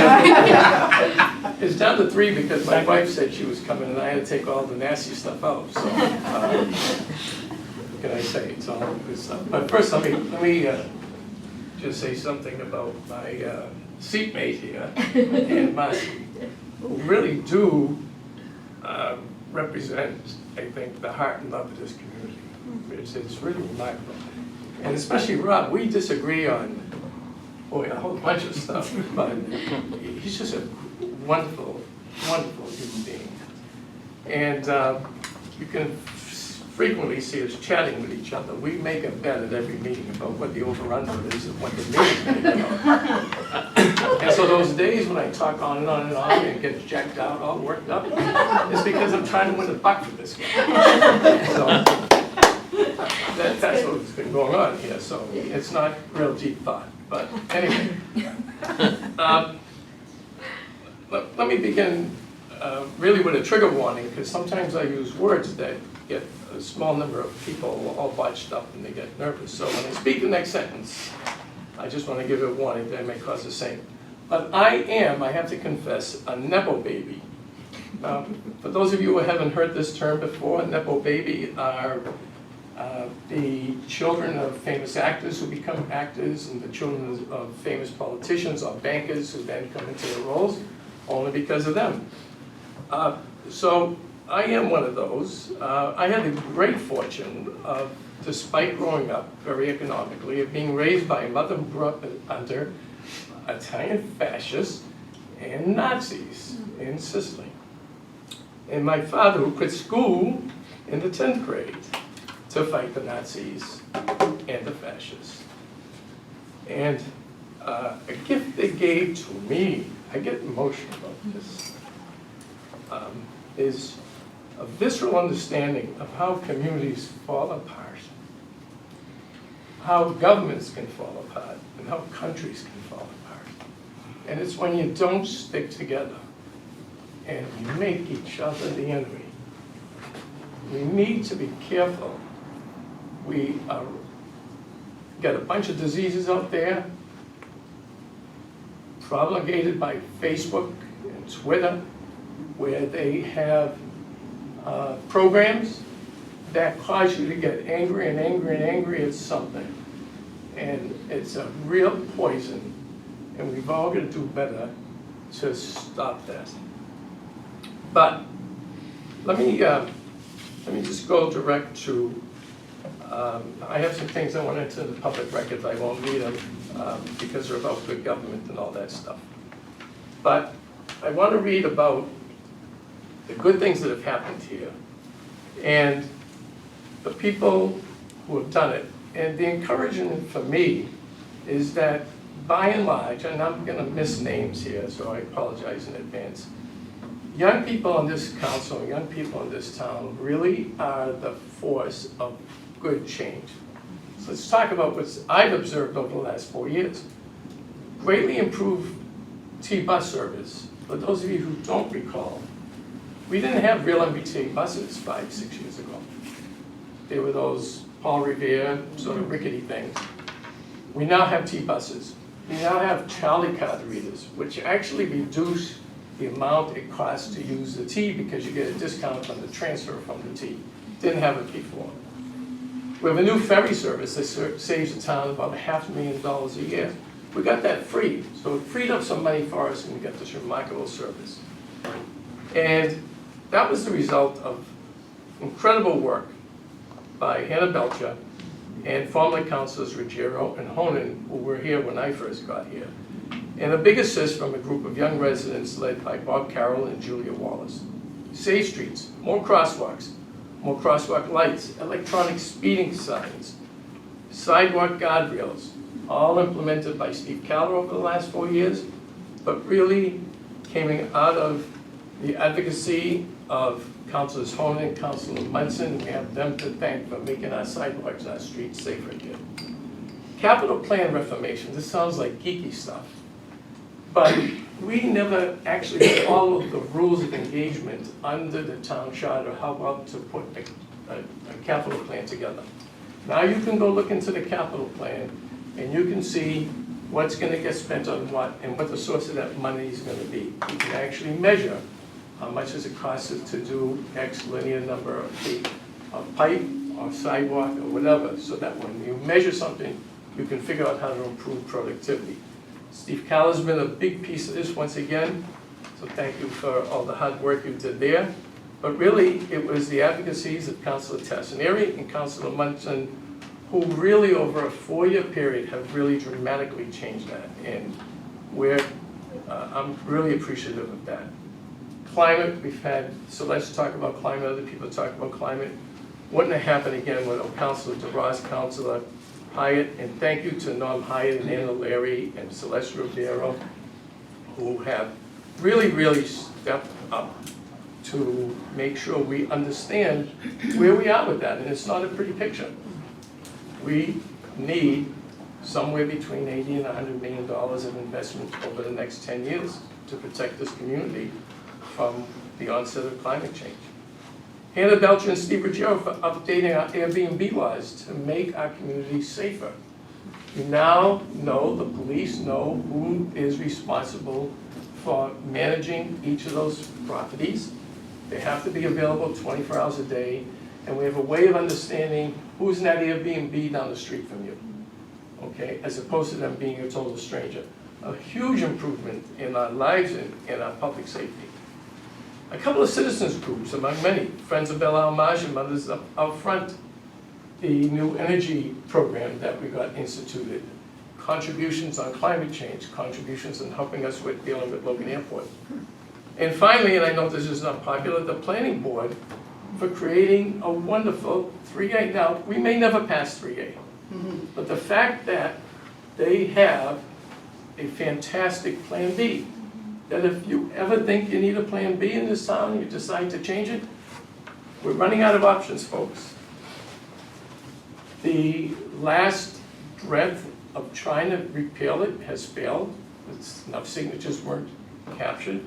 It's down to 3 because my wife said she was coming and I had to take all the nasty stuff out. So what can I say? It's all good stuff. But first, let me just say something about my seatmate here and Marcy, who really do represent, I think, the heart and love of this community. It's really remarkable. And especially Rob, we disagree on a whole bunch of stuff, but he's just a wonderful, wonderful human being. And you can frequently see us chatting with each other. We make a bet at every meeting about what the over-under is and what the meeting's going to be. And so those days when I talk on and on and get jacked out, all worked up, it's because I'm trying to win a buck for this guy. So that's what's been going on here. So it's not real deep thought. But anyway, let me begin really with a trigger warning, because sometimes I use words that get a small number of people all botched up and they get nervous. So when I speak the next sentence, I just want to give a warning that may cause the same. But I have to confess, a Nepo baby. For those of you who haven't heard this term before, Nepo baby are the children of famous actors who become actors, and the children of famous politicians or bankers who then come into their roles only because of them. So I am one of those. I had the great fortune of, despite growing up very economically, of being raised by a mother who grew up under Italian fascists and Nazis in Sicily. And my father, who quit school in the 10th grade to fight the Nazis and the fascists. And a gift they gave to me, I get emotional about this, is a visceral understanding of how communities fall apart, how governments can fall apart, and how countries can fall apart. And it's when you don't stick together and you make each other the enemy. We need to be careful. We got a bunch of diseases out there propagated by Facebook and Twitter, where they have programs that cause you to get angry and angry and angry at something. And it's a real poison, and we've all got to do better to stop that. But let me just go direct to, I have some things I want to enter the public record, I won't read them because they're about good government and all that stuff. But I want to read about the good things that have happened here and the people who have done it. And the encouragement for me is that by and large, and I'm going to miss names here, so I apologize in advance, young people on this council, young people in this town really are the force of good change. So let's talk about what I've observed over the last 4 years. Greatly improved T-bus service. For those of you who don't recall, we didn't have real MBTA buses 5, 6 years ago. They were those Paul Revere sort of rickety things. We now have T-buses. We now have Charlie card readers, which actually reduce the amount it costs to use the T because you get a discount on the transfer from the T. Didn't have it before. We have a new ferry service that saves the town about $500,000 a year. We got that free, so it freed up some money for us and we got this remarkable service. And that was the result of incredible work by Hannah Belcher and former councilors Ruggiero and Honan, who were here when I first got here. And a big assist from a group of young residents led by Bob Carroll and Julia Wallace. Safe streets, more crosswalk lights, electronic speeding signs, sidewalk guardrails, all implemented by Steve Keller over the last 4 years, but really came out of the advocacy of Councilors Honan and Councilor Munson. We have them to thank for making our sidewalks and our streets safer again. Capital plan reformation, this sounds like geeky stuff, but we never actually followed the rules of engagement under the town charter, how about to put a capital plan together. Now you can go look into the capital plan and you can see what's going to get spent on what and what the source of that money is going to be. You can actually measure how much does it cost us to do X linear number of feet of pipe or sidewalk or whatever, so that when you measure something, you can figure out how to improve productivity. Steve Caller's been a big piece of this once again, so thank you for all the hard work you did there. But really, it was the advocacies of Councilor Tassinari and Councilor Munson who really, over a 4-year period, have really dramatically changed that. And I'm really appreciative of that. Climate, we've had Celeste talk about climate, other people talk about climate. Wouldn't have happened again without Councilor DeRoss, Councilor Hyatt, and thank you to Norm Hyatt and Anna Larry and Celeste Ribeiro, who have really, really stepped up to make sure we understand where we are with that, and it's not a pretty picture. We need somewhere between $80 and $100 million of investment over the next 10 years to protect this community from the onset of climate change. Hannah Belcher and Steve Ruggiero for updating our Airbnb laws to make our community safer. You now know, the police know who is responsible for managing each of those properties. They have to be available 24 hours a day, and we have a way of understanding who's in that Airbnb down the street from you, okay, as opposed to them being a total stranger. A huge improvement in our lives and in our public safety. A couple of citizens groups, among many, Friends of Belle Almage and Mothers Out Front, the new energy program that we got instituted, contributions on climate change, contributions in helping us with dealing with Logan Airport. And finally, and I know this is not popular, the planning board for creating a wonderful 3A. Now, we may never pass 3A, but the fact that they have a fantastic Plan B, that if you ever think you need a Plan B in this town and you decide to change it, we're running out of options, folks. The last breath of trying to repeal it has failed. Enough signatures weren't captured.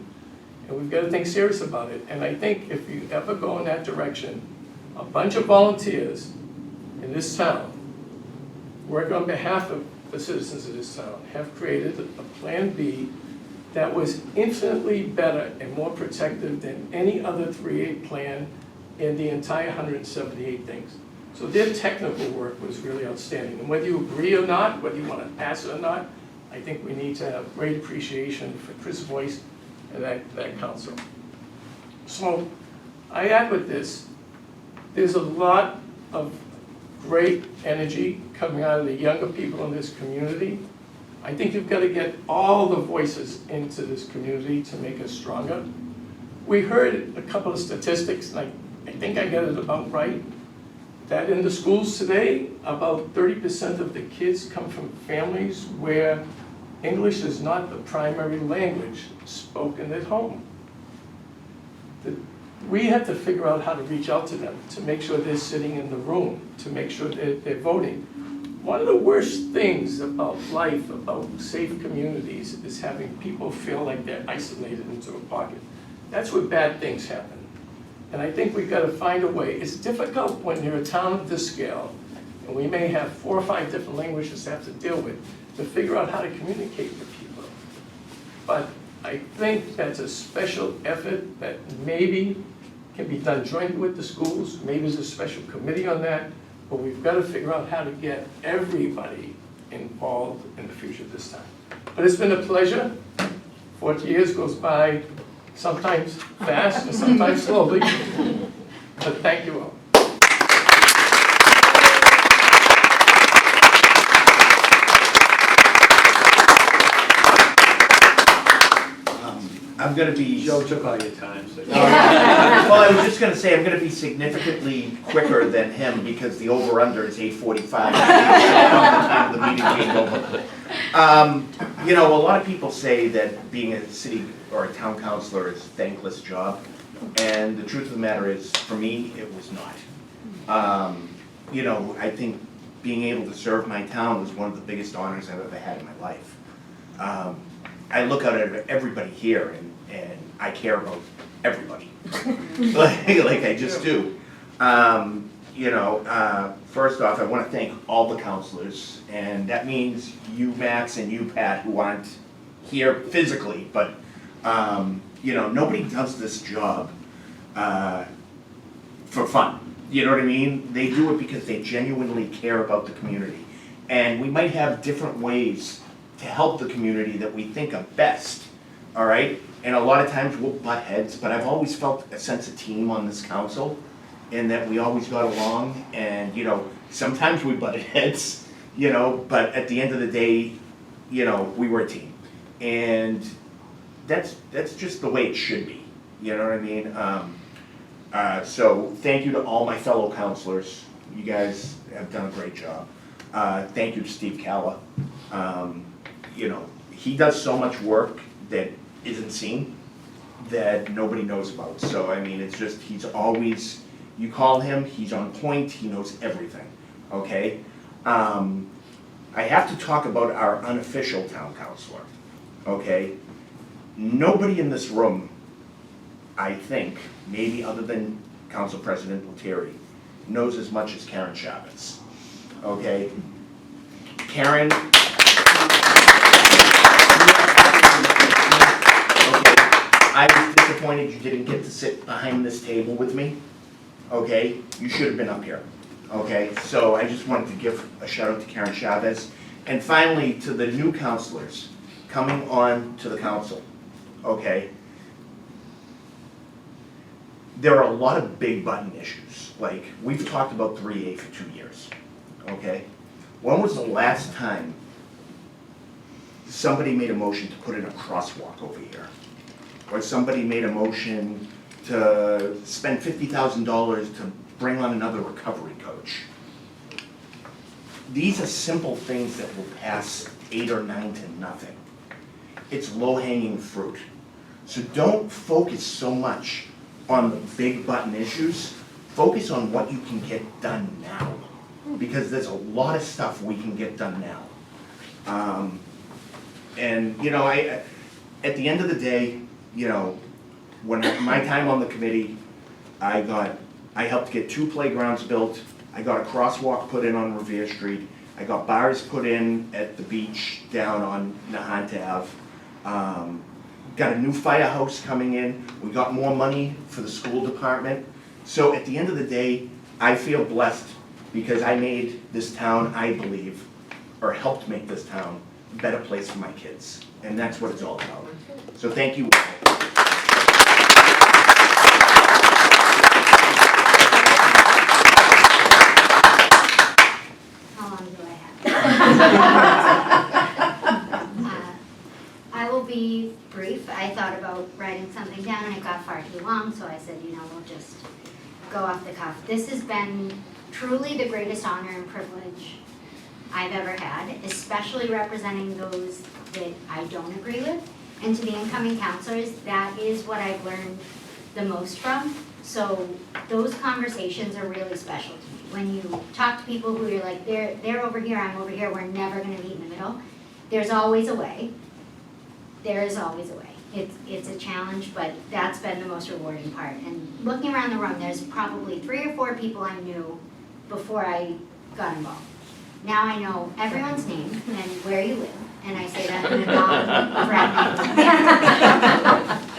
And we've got to think serious about it. And I think if you ever go in that direction, a bunch of volunteers in this town, working on behalf of the citizens of this town, have created a Plan B that was infinitely better and more protective than any other 3A plan in the entire 178 things. So their technical work was really outstanding. And whether you agree or not, whether you want to pass it or not, I think we need to have great appreciation for Chris Voice and that council. So I add with this, there's a lot of great energy coming out of the younger people in this community. I think you've got to get all the voices into this community to make us stronger. We heard a couple of statistics, and I think I got it about right, that in the schools today, about 30% of the kids come from families where English is not the primary language spoken at home. We have to figure out how to reach out to them, to make sure they're sitting in the room, to make sure they're voting. One of the worst things about life, about safe communities, is having people feel like they're isolated into a pocket. That's where bad things happen. And I think we've got to find a way. It's difficult when you're a town of this scale, and we may have 4 or 5 different languages to have to deal with, to figure out how to communicate with people. But I think that's a special effort that maybe can be done jointly with the schools. Maybe there's a special committee on that, but we've got to figure out how to get everybody involved in the future this time. But it's been a pleasure. 40 years goes by sometimes fast and sometimes slowly, but thank you all. I'm gonna be. Joe took all your time, so. Well, I was just gonna say, I'm gonna be significantly quicker than him because the over-under is 8:45. The meeting being over. You know, a lot of people say that being a city or a town councilor is a thankless job. And the truth of the matter is, for me, it was not. You know, I think being able to serve my town was one of the biggest honors I've ever had in my life. I look out at everybody here and I care about everybody. like I just do. You know, first off, I want to thank all the counselors, and that means you, Max, and you, Pat, who aren't here physically, but you know, nobody does this job for fun. You know what I mean? They do it because they genuinely care about the community. And we might have different ways to help the community that we think are best, all right? And a lot of times we'll butt heads, but I've always felt a sense of team on this council, and that we always got along, and you know, sometimes we butted heads, you know, but at the end of the day, you know, we were a team. And that's just the way it should be, you know what I mean? So thank you to all my fellow counselors. You guys have done a great job. Thank you to Steve Calla. You know, he does so much work that isn't seen, that nobody knows about. So, I mean, it's just, he's always, you call him, he's on point, he knows everything, okay? I have to talk about our unofficial town councilor, okay? Nobody in this room, I think, maybe other than Council President Lettieri, knows as much as Karen Chavez, okay? Karen, I was disappointed you didn't get to sit behind this table with me, okay? You should have been up here, okay? So I just wanted to give a shout out to Karen Chavez. And finally, to the new counselors coming on to the council, okay? There are a lot of big button issues. Like, we've talked about 3A for 2 years, okay? When was the last time somebody made a motion to put in a crosswalk over here? Or somebody made a motion to spend $50,000 to bring on another recovery coach? These are simple things that will pass 8 or 9 to nothing. It's low-hanging fruit. So don't focus so much on the big button issues. Focus on what you can get done now. Because there's a lot of stuff we can get done now. And you know, at the end of the day, you know, when my time on the committee, I helped get 2 playgrounds built. I got a crosswalk put in on Revere Street. I got bars put in at the beach down on Nahant Ave. Got a new firehouse coming in. We got more money for the school department. So at the end of the day, I feel blessed because I made this town, I believe, or helped make this town a better place for my kids. And that's what it's all about. So thank you all. How long do I have? I will be brief. I thought about writing something down and it got far too long, so I said, you know, we'll just go off the cuff. This has been truly the greatest honor and privilege I've ever had, especially representing those that I don't agree with. And to the incoming counselors, that is what I've learned the most from. So those conversations are really special to me. When you talk to people who you're like, they're over here, I'm over here, we're never gonna meet in the middle. There's always a way. There is always a way. It's a challenge, but that's been the most rewarding part. And looking around the room, there's probably 3 or 4 people I knew before I got involved. Now I know everyone's name and where you live. and I say that in a non-threatening.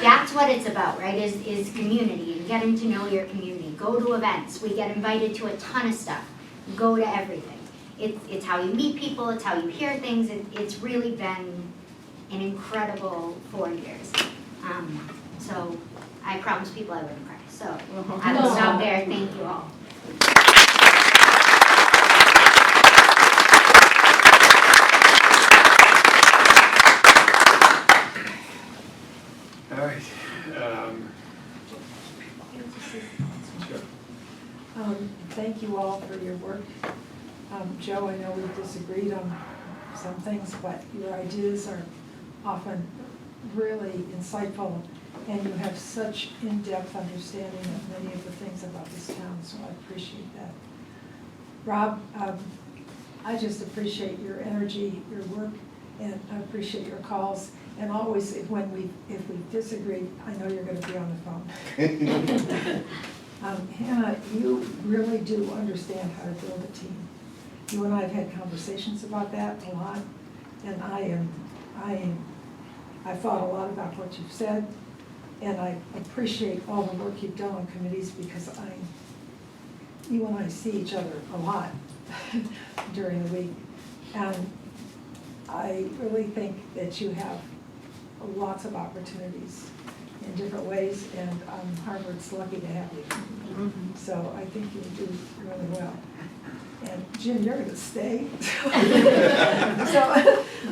That's what it's about, right, is community and getting to know your community. Go to events. We get invited to a ton of stuff. Go to everything. It's how you meet people, it's how you hear things. It's really been an incredible 4 years. So I promised people I wouldn't cry. So I will stop there. Thank you all. All right. Sure. Thank you all for your work. Joe, I know we've disagreed on some things, but your ideas are often really insightful, and you have such in-depth understanding of many of the things about this town, so I appreciate that. Rob, I just appreciate your energy, your work, and I appreciate your calls. And always, if we disagree, I know you're going to be on the phone. Hannah, you really do understand how to build a team. You and I have had conversations about that a lot, and I've thought a lot about what you've said, and I appreciate all the work you've done on committees because you and I see each other a lot during the week, and I really think that you have lots of opportunities in different ways, and Harvard's lucky to have you. So I think you do really well. And Jim, you're gonna stay. So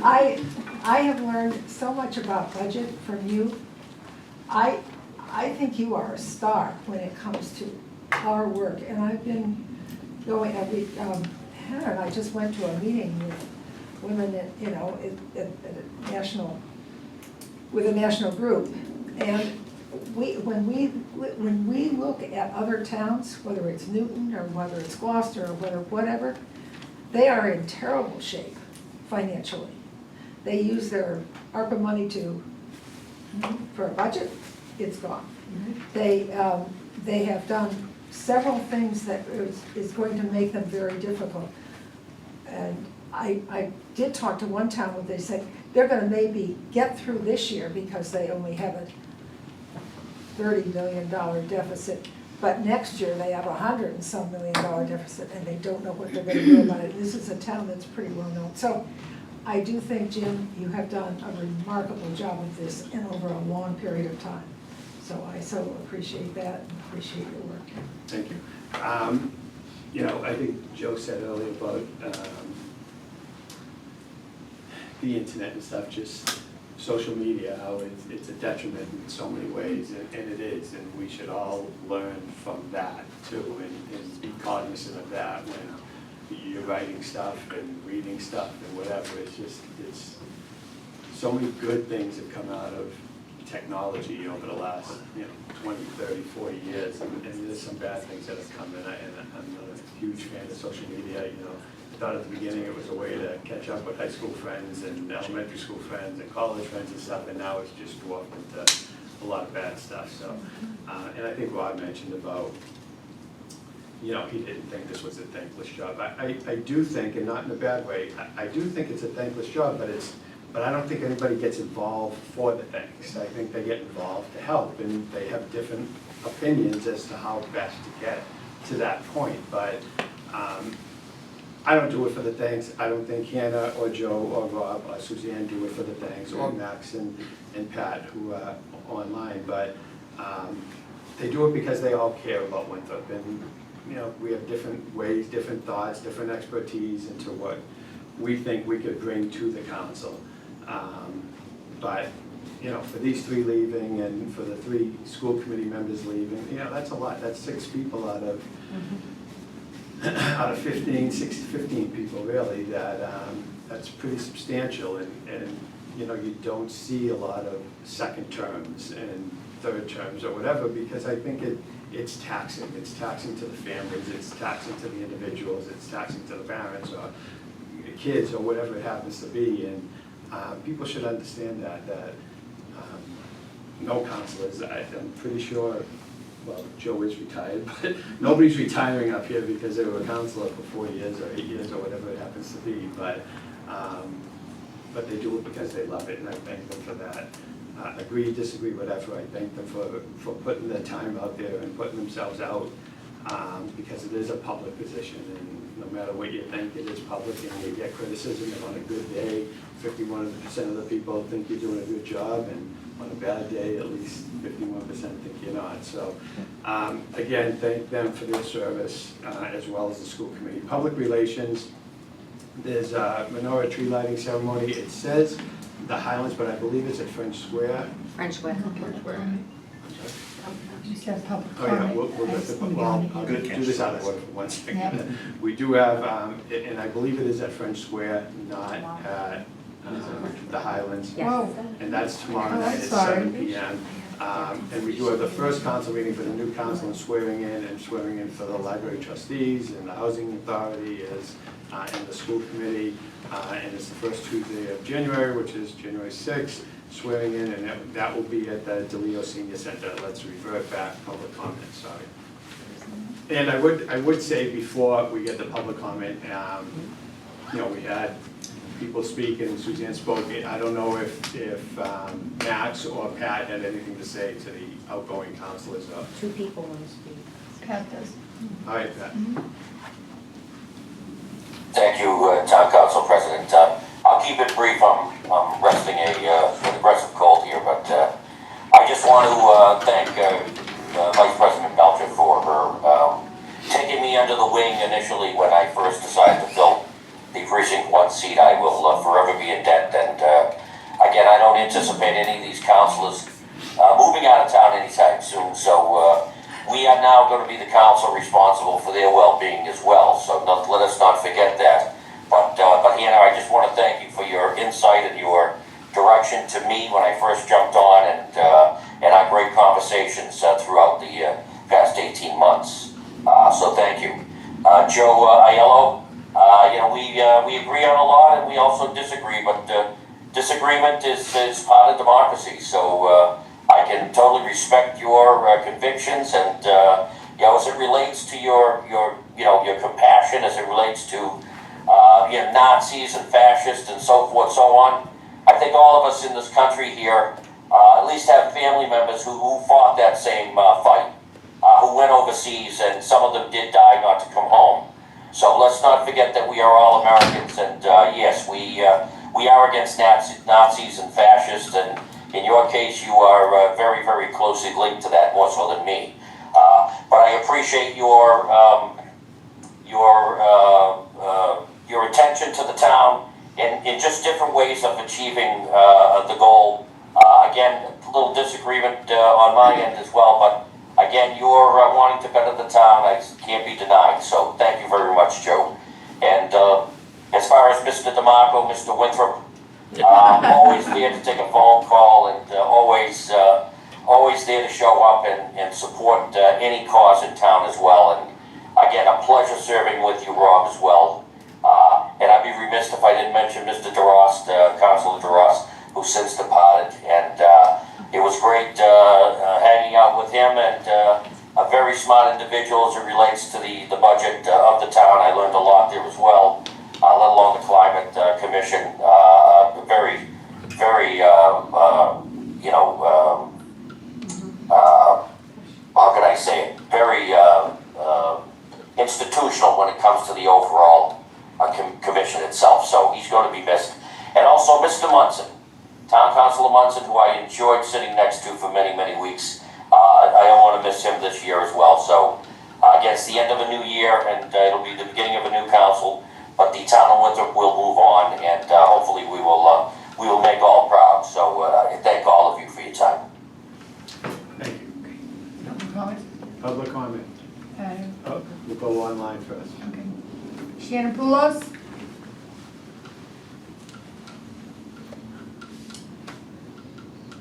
I have learned so much about budget from you. I think you are a star when it comes to our work, and I've been going every, Hannah and I just went to a meeting with women at, at a national, with a national group, and when we look at other towns, whether it's Newton or whether it's Gloucester or whatever, they are in terrible shape financially. They use their ARPA money for a budget, it's gone. They have done several things that is going to make them very difficult. And I did talk to one town where they said they're going to maybe get through this year because they only have a $30 million deficit, but next year they have $100 and some million deficit, and they don't know what they're going to do about it. This is a town that's pretty well known. So I do think, Jim, you have done a remarkable job with this and over a long period of time. So I so appreciate that and appreciate your work. Thank you. I think Joe said earlier about the internet and stuff, just social media, how it's a detriment in so many ways, and it is, and we should all learn from that too, and be cognizant of that when you're writing stuff and reading stuff and whatever. It's so many good things have come out of technology over the last 20, 30, 40 years, and there's some bad things that have come in, and I'm a huge fan of social media. I thought at the beginning it was a way to catch up with high school friends and elementary school friends and college friends and stuff, and now it's just dwarfed into a lot of bad stuff. So, and I think Rob mentioned about, he didn't think this was a thankless job. I do think, and not in a bad way, I do think it's a thankless job, but I don't think anybody gets involved for the thanks. I think they get involved to help, and they have different opinions as to how best to get to that point. But I don't do it for the thanks. I don't think Hannah or Joe or Rob or Suzanne do it for the thanks, or Max and Pat who are online. But they do it because they all care about Winthrop, and we have different ways, different thoughts, different expertise into what we think we could bring to the council. But for these 3 leaving and for the 3 school committee members leaving, that's a lot. That's 6 people out of 15 people really. That's pretty substantial, and you don't see a lot of second terms and third terms or whatever, because I think it's taxing. It's taxing to the families. It's taxing to the individuals. It's taxing to the parents or kids or whatever it happens to be, and people should understand that no counselors, I'm pretty sure, well, Joe is retired, but nobody's retiring up here because they were a counselor for 4 years or 8 years or whatever it happens to be. But but they do it because they love it, and I thank them for that. Agree, disagree, whatever, I thank them for putting their time out there and putting themselves out, because it is a public position, and no matter what you think, it is public, and you get criticism, and on a good day, 51% of the people think you're doing a good job, and on a bad day, at least 51% think you're not. So, again, thank them for their service, as well as the school committee. Public relations, there's a menorah tree lighting ceremony. It says the Highlands, but I believe it's at French Square. French Square. French Square. You said public Oh, yeah, comment. we'll get the, well, I'll Good do catch. this out of order for one second. Yeah. We do have, and I believe it is at French Square, not at the Highlands. Yes. Whoa. And that's tomorrow Oh, night I'm at sorry. 7 p.m. And we do have the first council meeting for the new council and swearing in for the library trustees and the housing authority and the school committee. And it's the first Tuesday of January, which is January 6th, swearing in, and that will be at the DeLeo Senior Center. Let's revert back, public comment, sorry. And I would say before we get the public comment, we had people speak and Suzanne spoke. I don't know if Max or Pat had anything to say to the outgoing councilors. Two people want to speak. Pat does. All right, Pat. Thank you, Town Council President. I'll keep it brief. I'm resting an aggressive cold here, but I just want to thank Vice President Belcher for her taking me under the wing initially when I first decided to fill the Precinct 1 seat. I will forever be in debt, and again, I don't anticipate any of these councilors moving out of town anytime soon, so we are now going to be the council responsible for their well-being as well, so let us not forget that. But Hannah, I just want to thank you for your insight and your direction to me when I first jumped on, and our great conversations throughout the past 18 months. So thank you. Joe Aiello, we agree on a lot and we also disagree, but disagreement is part of democracy, so I can totally respect your convictions, and as it relates to your compassion, as it relates to Nazis and fascists and so forth, so on. I think all of us in this country here at least have family members who fought that same fight, who went overseas, and some of them did die not to come home. So let's not forget that we are all Americans, and yes, we are against Nazis and fascists, and in your case, you are very, very closely linked to that, more so than me. But I appreciate your attention to the town in just different ways of achieving the goal. Again, a little disagreement on my end as well, but again, you're wanting to better the town. I can't be denied. So thank you very much, Joe. And as far as Mr. DeMarco, Mr. Winthrop, always there to take a phone call, and always there to show up and support any cause in town as well. And again, a pleasure serving with you, Rob, as well. And I'd be remiss if I didn't mention Mr. DeRost, Councilor DeRost, who since departed. And it was great hanging out with him, and a very smart individual as it relates to the budget of the town. I learned a lot there as well, let alone the Climate Commission. Very, very, how can I say it? Very institutional when it comes to the overall commission itself. So he's going to be missed. And also Mr. Munson, Town Councilor Munson, who I enjoyed sitting next to for many, many weeks. I don't want to miss him this year as well. So again, it's the end of a new year, and it'll be the beginning of a new council. But the town of Winthrop will move on, and hopefully we will make all proud. So I thank all of you for your time. Thank you. Public comment? Public comment. We'll go online first. Okay. Shannon Poulos?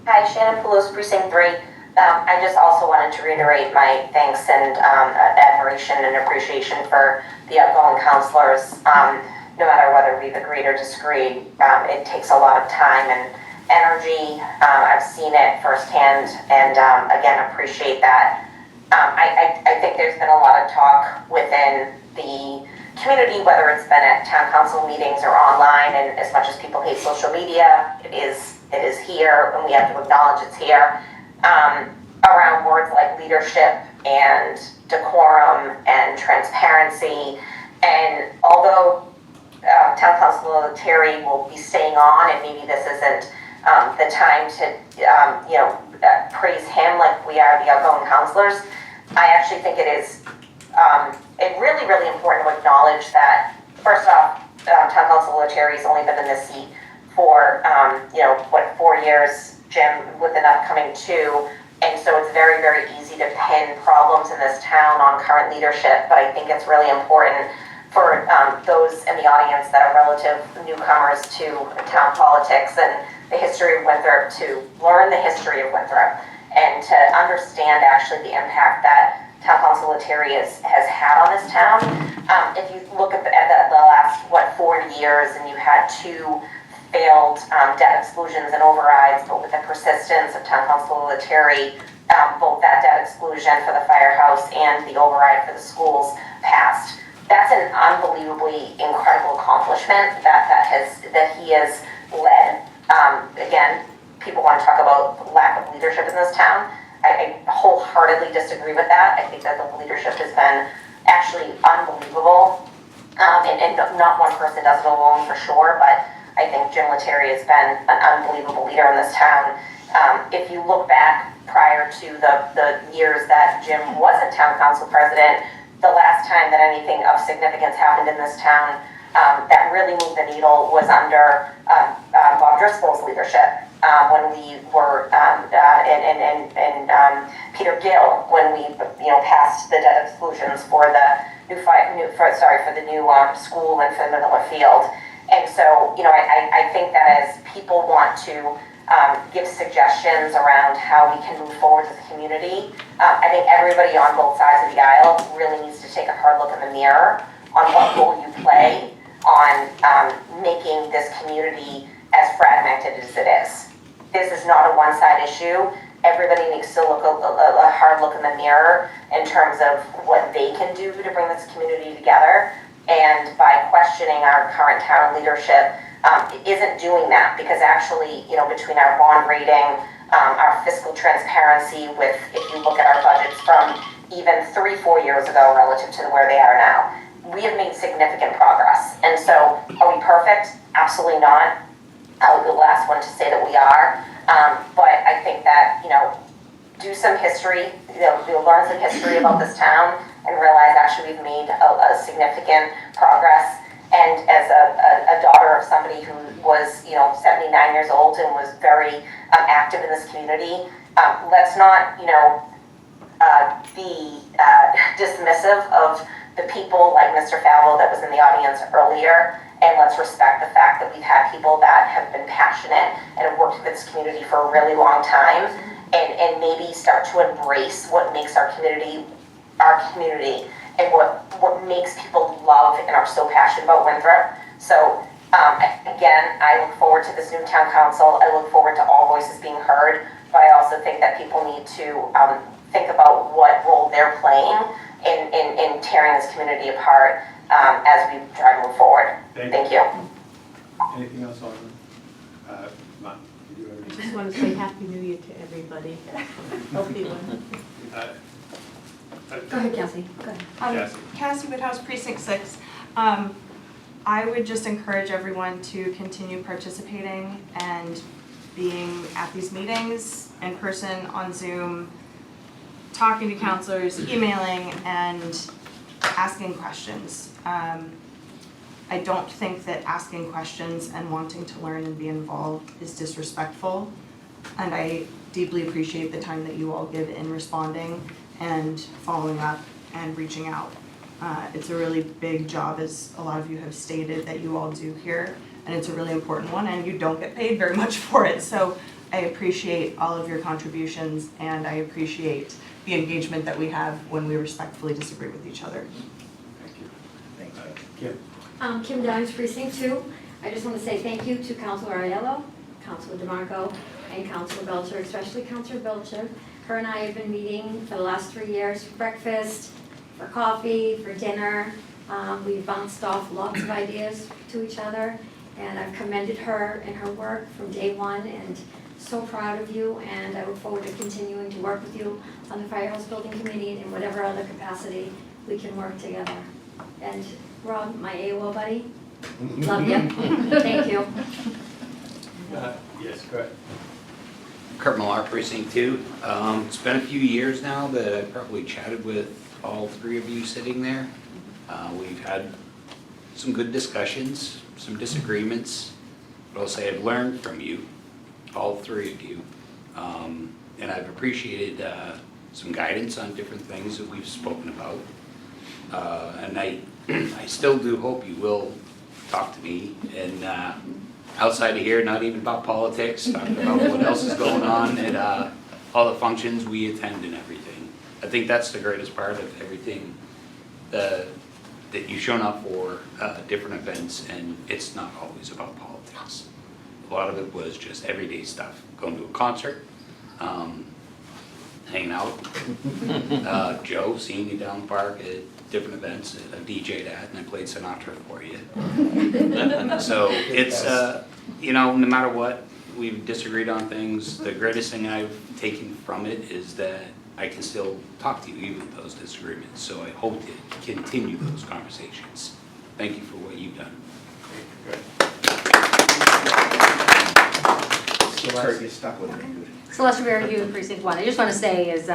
Hi, Shannon Poulos, Precinct 3. I just also wanted to reiterate my thanks and admiration and appreciation for the outgoing councilors. No matter whether we've agreed or disagreed, it takes a lot of time and energy. I've seen it firsthand, and again, appreciate that. I think there's been a lot of talk within the community, whether it's been at town council meetings or online, and as much as people hate social media, it is here, and we have to acknowledge it's here, around words like leadership and decorum and transparency. And although Town Councilor Terry will be staying on, and maybe this isn't the time to praise him like we are the outgoing councilors, I actually think it is really, really important to acknowledge that, first off, Town Councilor Terry's only been in this seat for 4 years, Jim with an upcoming 2, and so it's very, very easy to pin problems in this town on current leadership. But I think it's really important for those in the audience that are relative newcomers to town politics and the history of Winthrop to learn the history of Winthrop and to understand actually the impact that Town Councilor Terry has had on this town. If you look at the last, 4 years, and you had 2 failed debt exclusions and overrides, but with the persistence of Town Councilor Terry, both that debt exclusion for the firehouse and the override for the schools passed. That's an unbelievably incredible accomplishment that he has led. Again, people want to talk about lack of leadership in this town. I wholeheartedly disagree with that. I think that the leadership has been actually unbelievable. And not one person does it alone for sure, but I think Jim Lettieri has been an unbelievable leader in this town. If you look back prior to the years that Jim wasn't town council president, the last time that anything of significance happened in this town that really moved the needle was under Bob Driscoll's leadership. When we were and Peter Gill, when we passed the debt exclusions for the new school and for the Miller Field. And so I think that as people want to give suggestions around how we can move forward as a community, I think everybody on both sides of the aisle really needs to take a hard look in the mirror on what role you play on making this community as fragmented as it is. This is not a one-side issue. Everybody needs to look a hard look in the mirror in terms of what they can do to bring this community together. And by questioning our current town leadership, isn't doing that, because actually, between our bond rating, our fiscal transparency with, if you look at our budgets from even 3-4 years ago relative to where they are now, we have made significant progress. And so, are we perfect? Absolutely not. I would be the last one to say that we are. But I think that, do some history, learn some history about this town and realize actually we've made a significant progress. And as a daughter of somebody who was, 79 years old and was very active in this community, let's not, be dismissive of the people like Mr. Falvo that was in the audience earlier, and let's respect the fact that we've had people that have been passionate and have worked with this community for a really long time, and maybe start to embrace what makes our community and what makes people love and are so passionate about Winthrop. So again, I look forward to this new town council. I look forward to all voices being heard, but I also think that people need to think about what role they're playing in tearing this community apart as we try to move forward. Thank you. Anything else, Alderman? Mike, you do I everything. just want to say Happy New Year to everybody. Healthy one. Go ahead, Cassie. Go ahead. Cassie Woodhouse, Precinct 6. I would just encourage everyone to continue participating and being at these meetings in person, on Zoom, talking to counselors, emailing, and asking questions. I don't think that asking questions and wanting to learn and be involved is disrespectful, and I deeply appreciate the time that you all give in responding and following up and reaching out. It's a really big job, as a lot of you have stated, that you all do here, and it's a really important one, and you don't get paid very much for it. So I appreciate all of your contributions, and I appreciate the engagement that we have when we respectfully disagree with each other. Thank you. Thanks, Kim. Kim Downs, Precinct 2. I just want to say thank you to Councilor Aiello, Councilor DeMarco, and Councilor Belcher, especially Councilor Belcher. Her and I have been meeting for the last 3 years for breakfast, for coffee, for dinner. We bounced off lots of ideas to each other, and I've commended her and her work from day one, and so proud of you, and I look forward to continuing to work with you on the Firehouse Building Committee and in whatever other capacity we can work together. And Rob, my AOL buddy, love you. Thank you. Yes, correct. Kurt Millar, Precinct 2. It's been a few years now that I've probably chatted with all three of you sitting there. We've had some good discussions, some disagreements, but I'll say I've learned from you, all three of you. And I've appreciated some guidance on different things that we've spoken about. And I still do hope you will talk to me, and outside of here, not even about politics, talking about what else is going on at all the functions we attend and everything. I think that's the greatest part of everything that you've shown up for, different events, and it's not always about politics. A lot of it was just everyday stuff, going to a concert, hanging out. Joe, seeing you down the park at different events, I DJ'd at, and I played Sinatra for you. So it's, you know, no matter what, we've disagreed on things. The greatest thing I've taken from it is that I can still talk to you even with those disagreements. So I hope to continue those conversations. Thank you for what you've done. Kurt, you're stuck with it, dude. Celeste Rivera, Youth Precinct 1. I just want to say as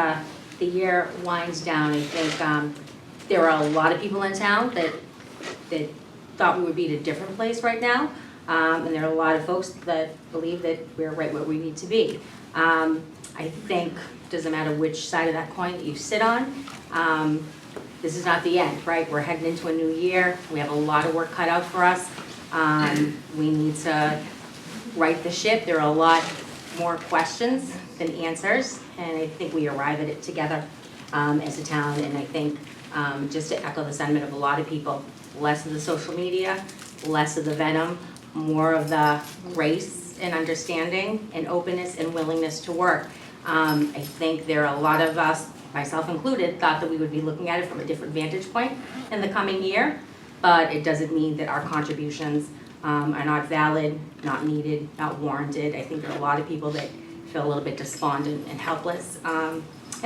the year winds down, I think there are a lot of people in town that thought we would be at a different place right now. And there are a lot of folks that believe that we're right where we need to be. I think, doesn't matter which side of that coin that you sit on, this is not the end, right? We're heading into a new year. We have a lot of work cut out for us. We need to right the ship. There are a lot more questions than answers, and I think we arrive at it together as a town. And I think, just to echo the sentiment of a lot of people, less of the social media, less of the venom, more of the grace and understanding and openness and willingness to work. I think there are a lot of us, myself included, thought that we would be looking at it from a different vantage point in the coming year, but it doesn't mean that our contributions are not valid, not needed, not warranted. I think there are a lot of people that feel a little bit despondent and helpless, and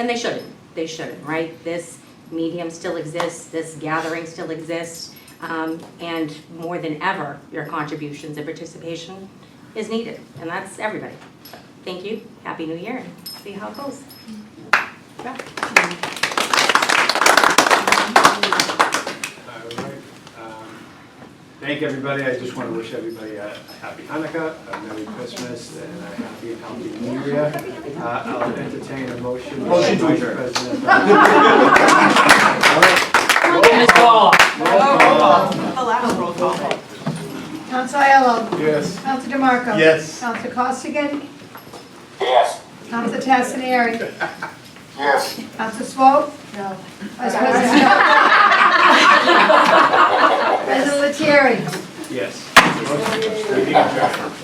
they shouldn't, right? This medium still exists, this gathering still exists, and more than ever, your contributions and participation is needed, and that's everybody. Thank you, Happy New Year, and see how it goes. Yeah. All right. Thank everybody. I just want to wish everybody a happy Hanukkah, a Merry Christmas, and a happy and healthy New Year. I'll entertain a motion. Motion to Vice adjourn. President. The last roll call. Council Aiello. Yes. Council DeMarco. Yes. Council Costigan. Yes. Council Tassinari. Yes. Council Swope. No. Vice President. President Lettieri. Yes. Meeting adjourned.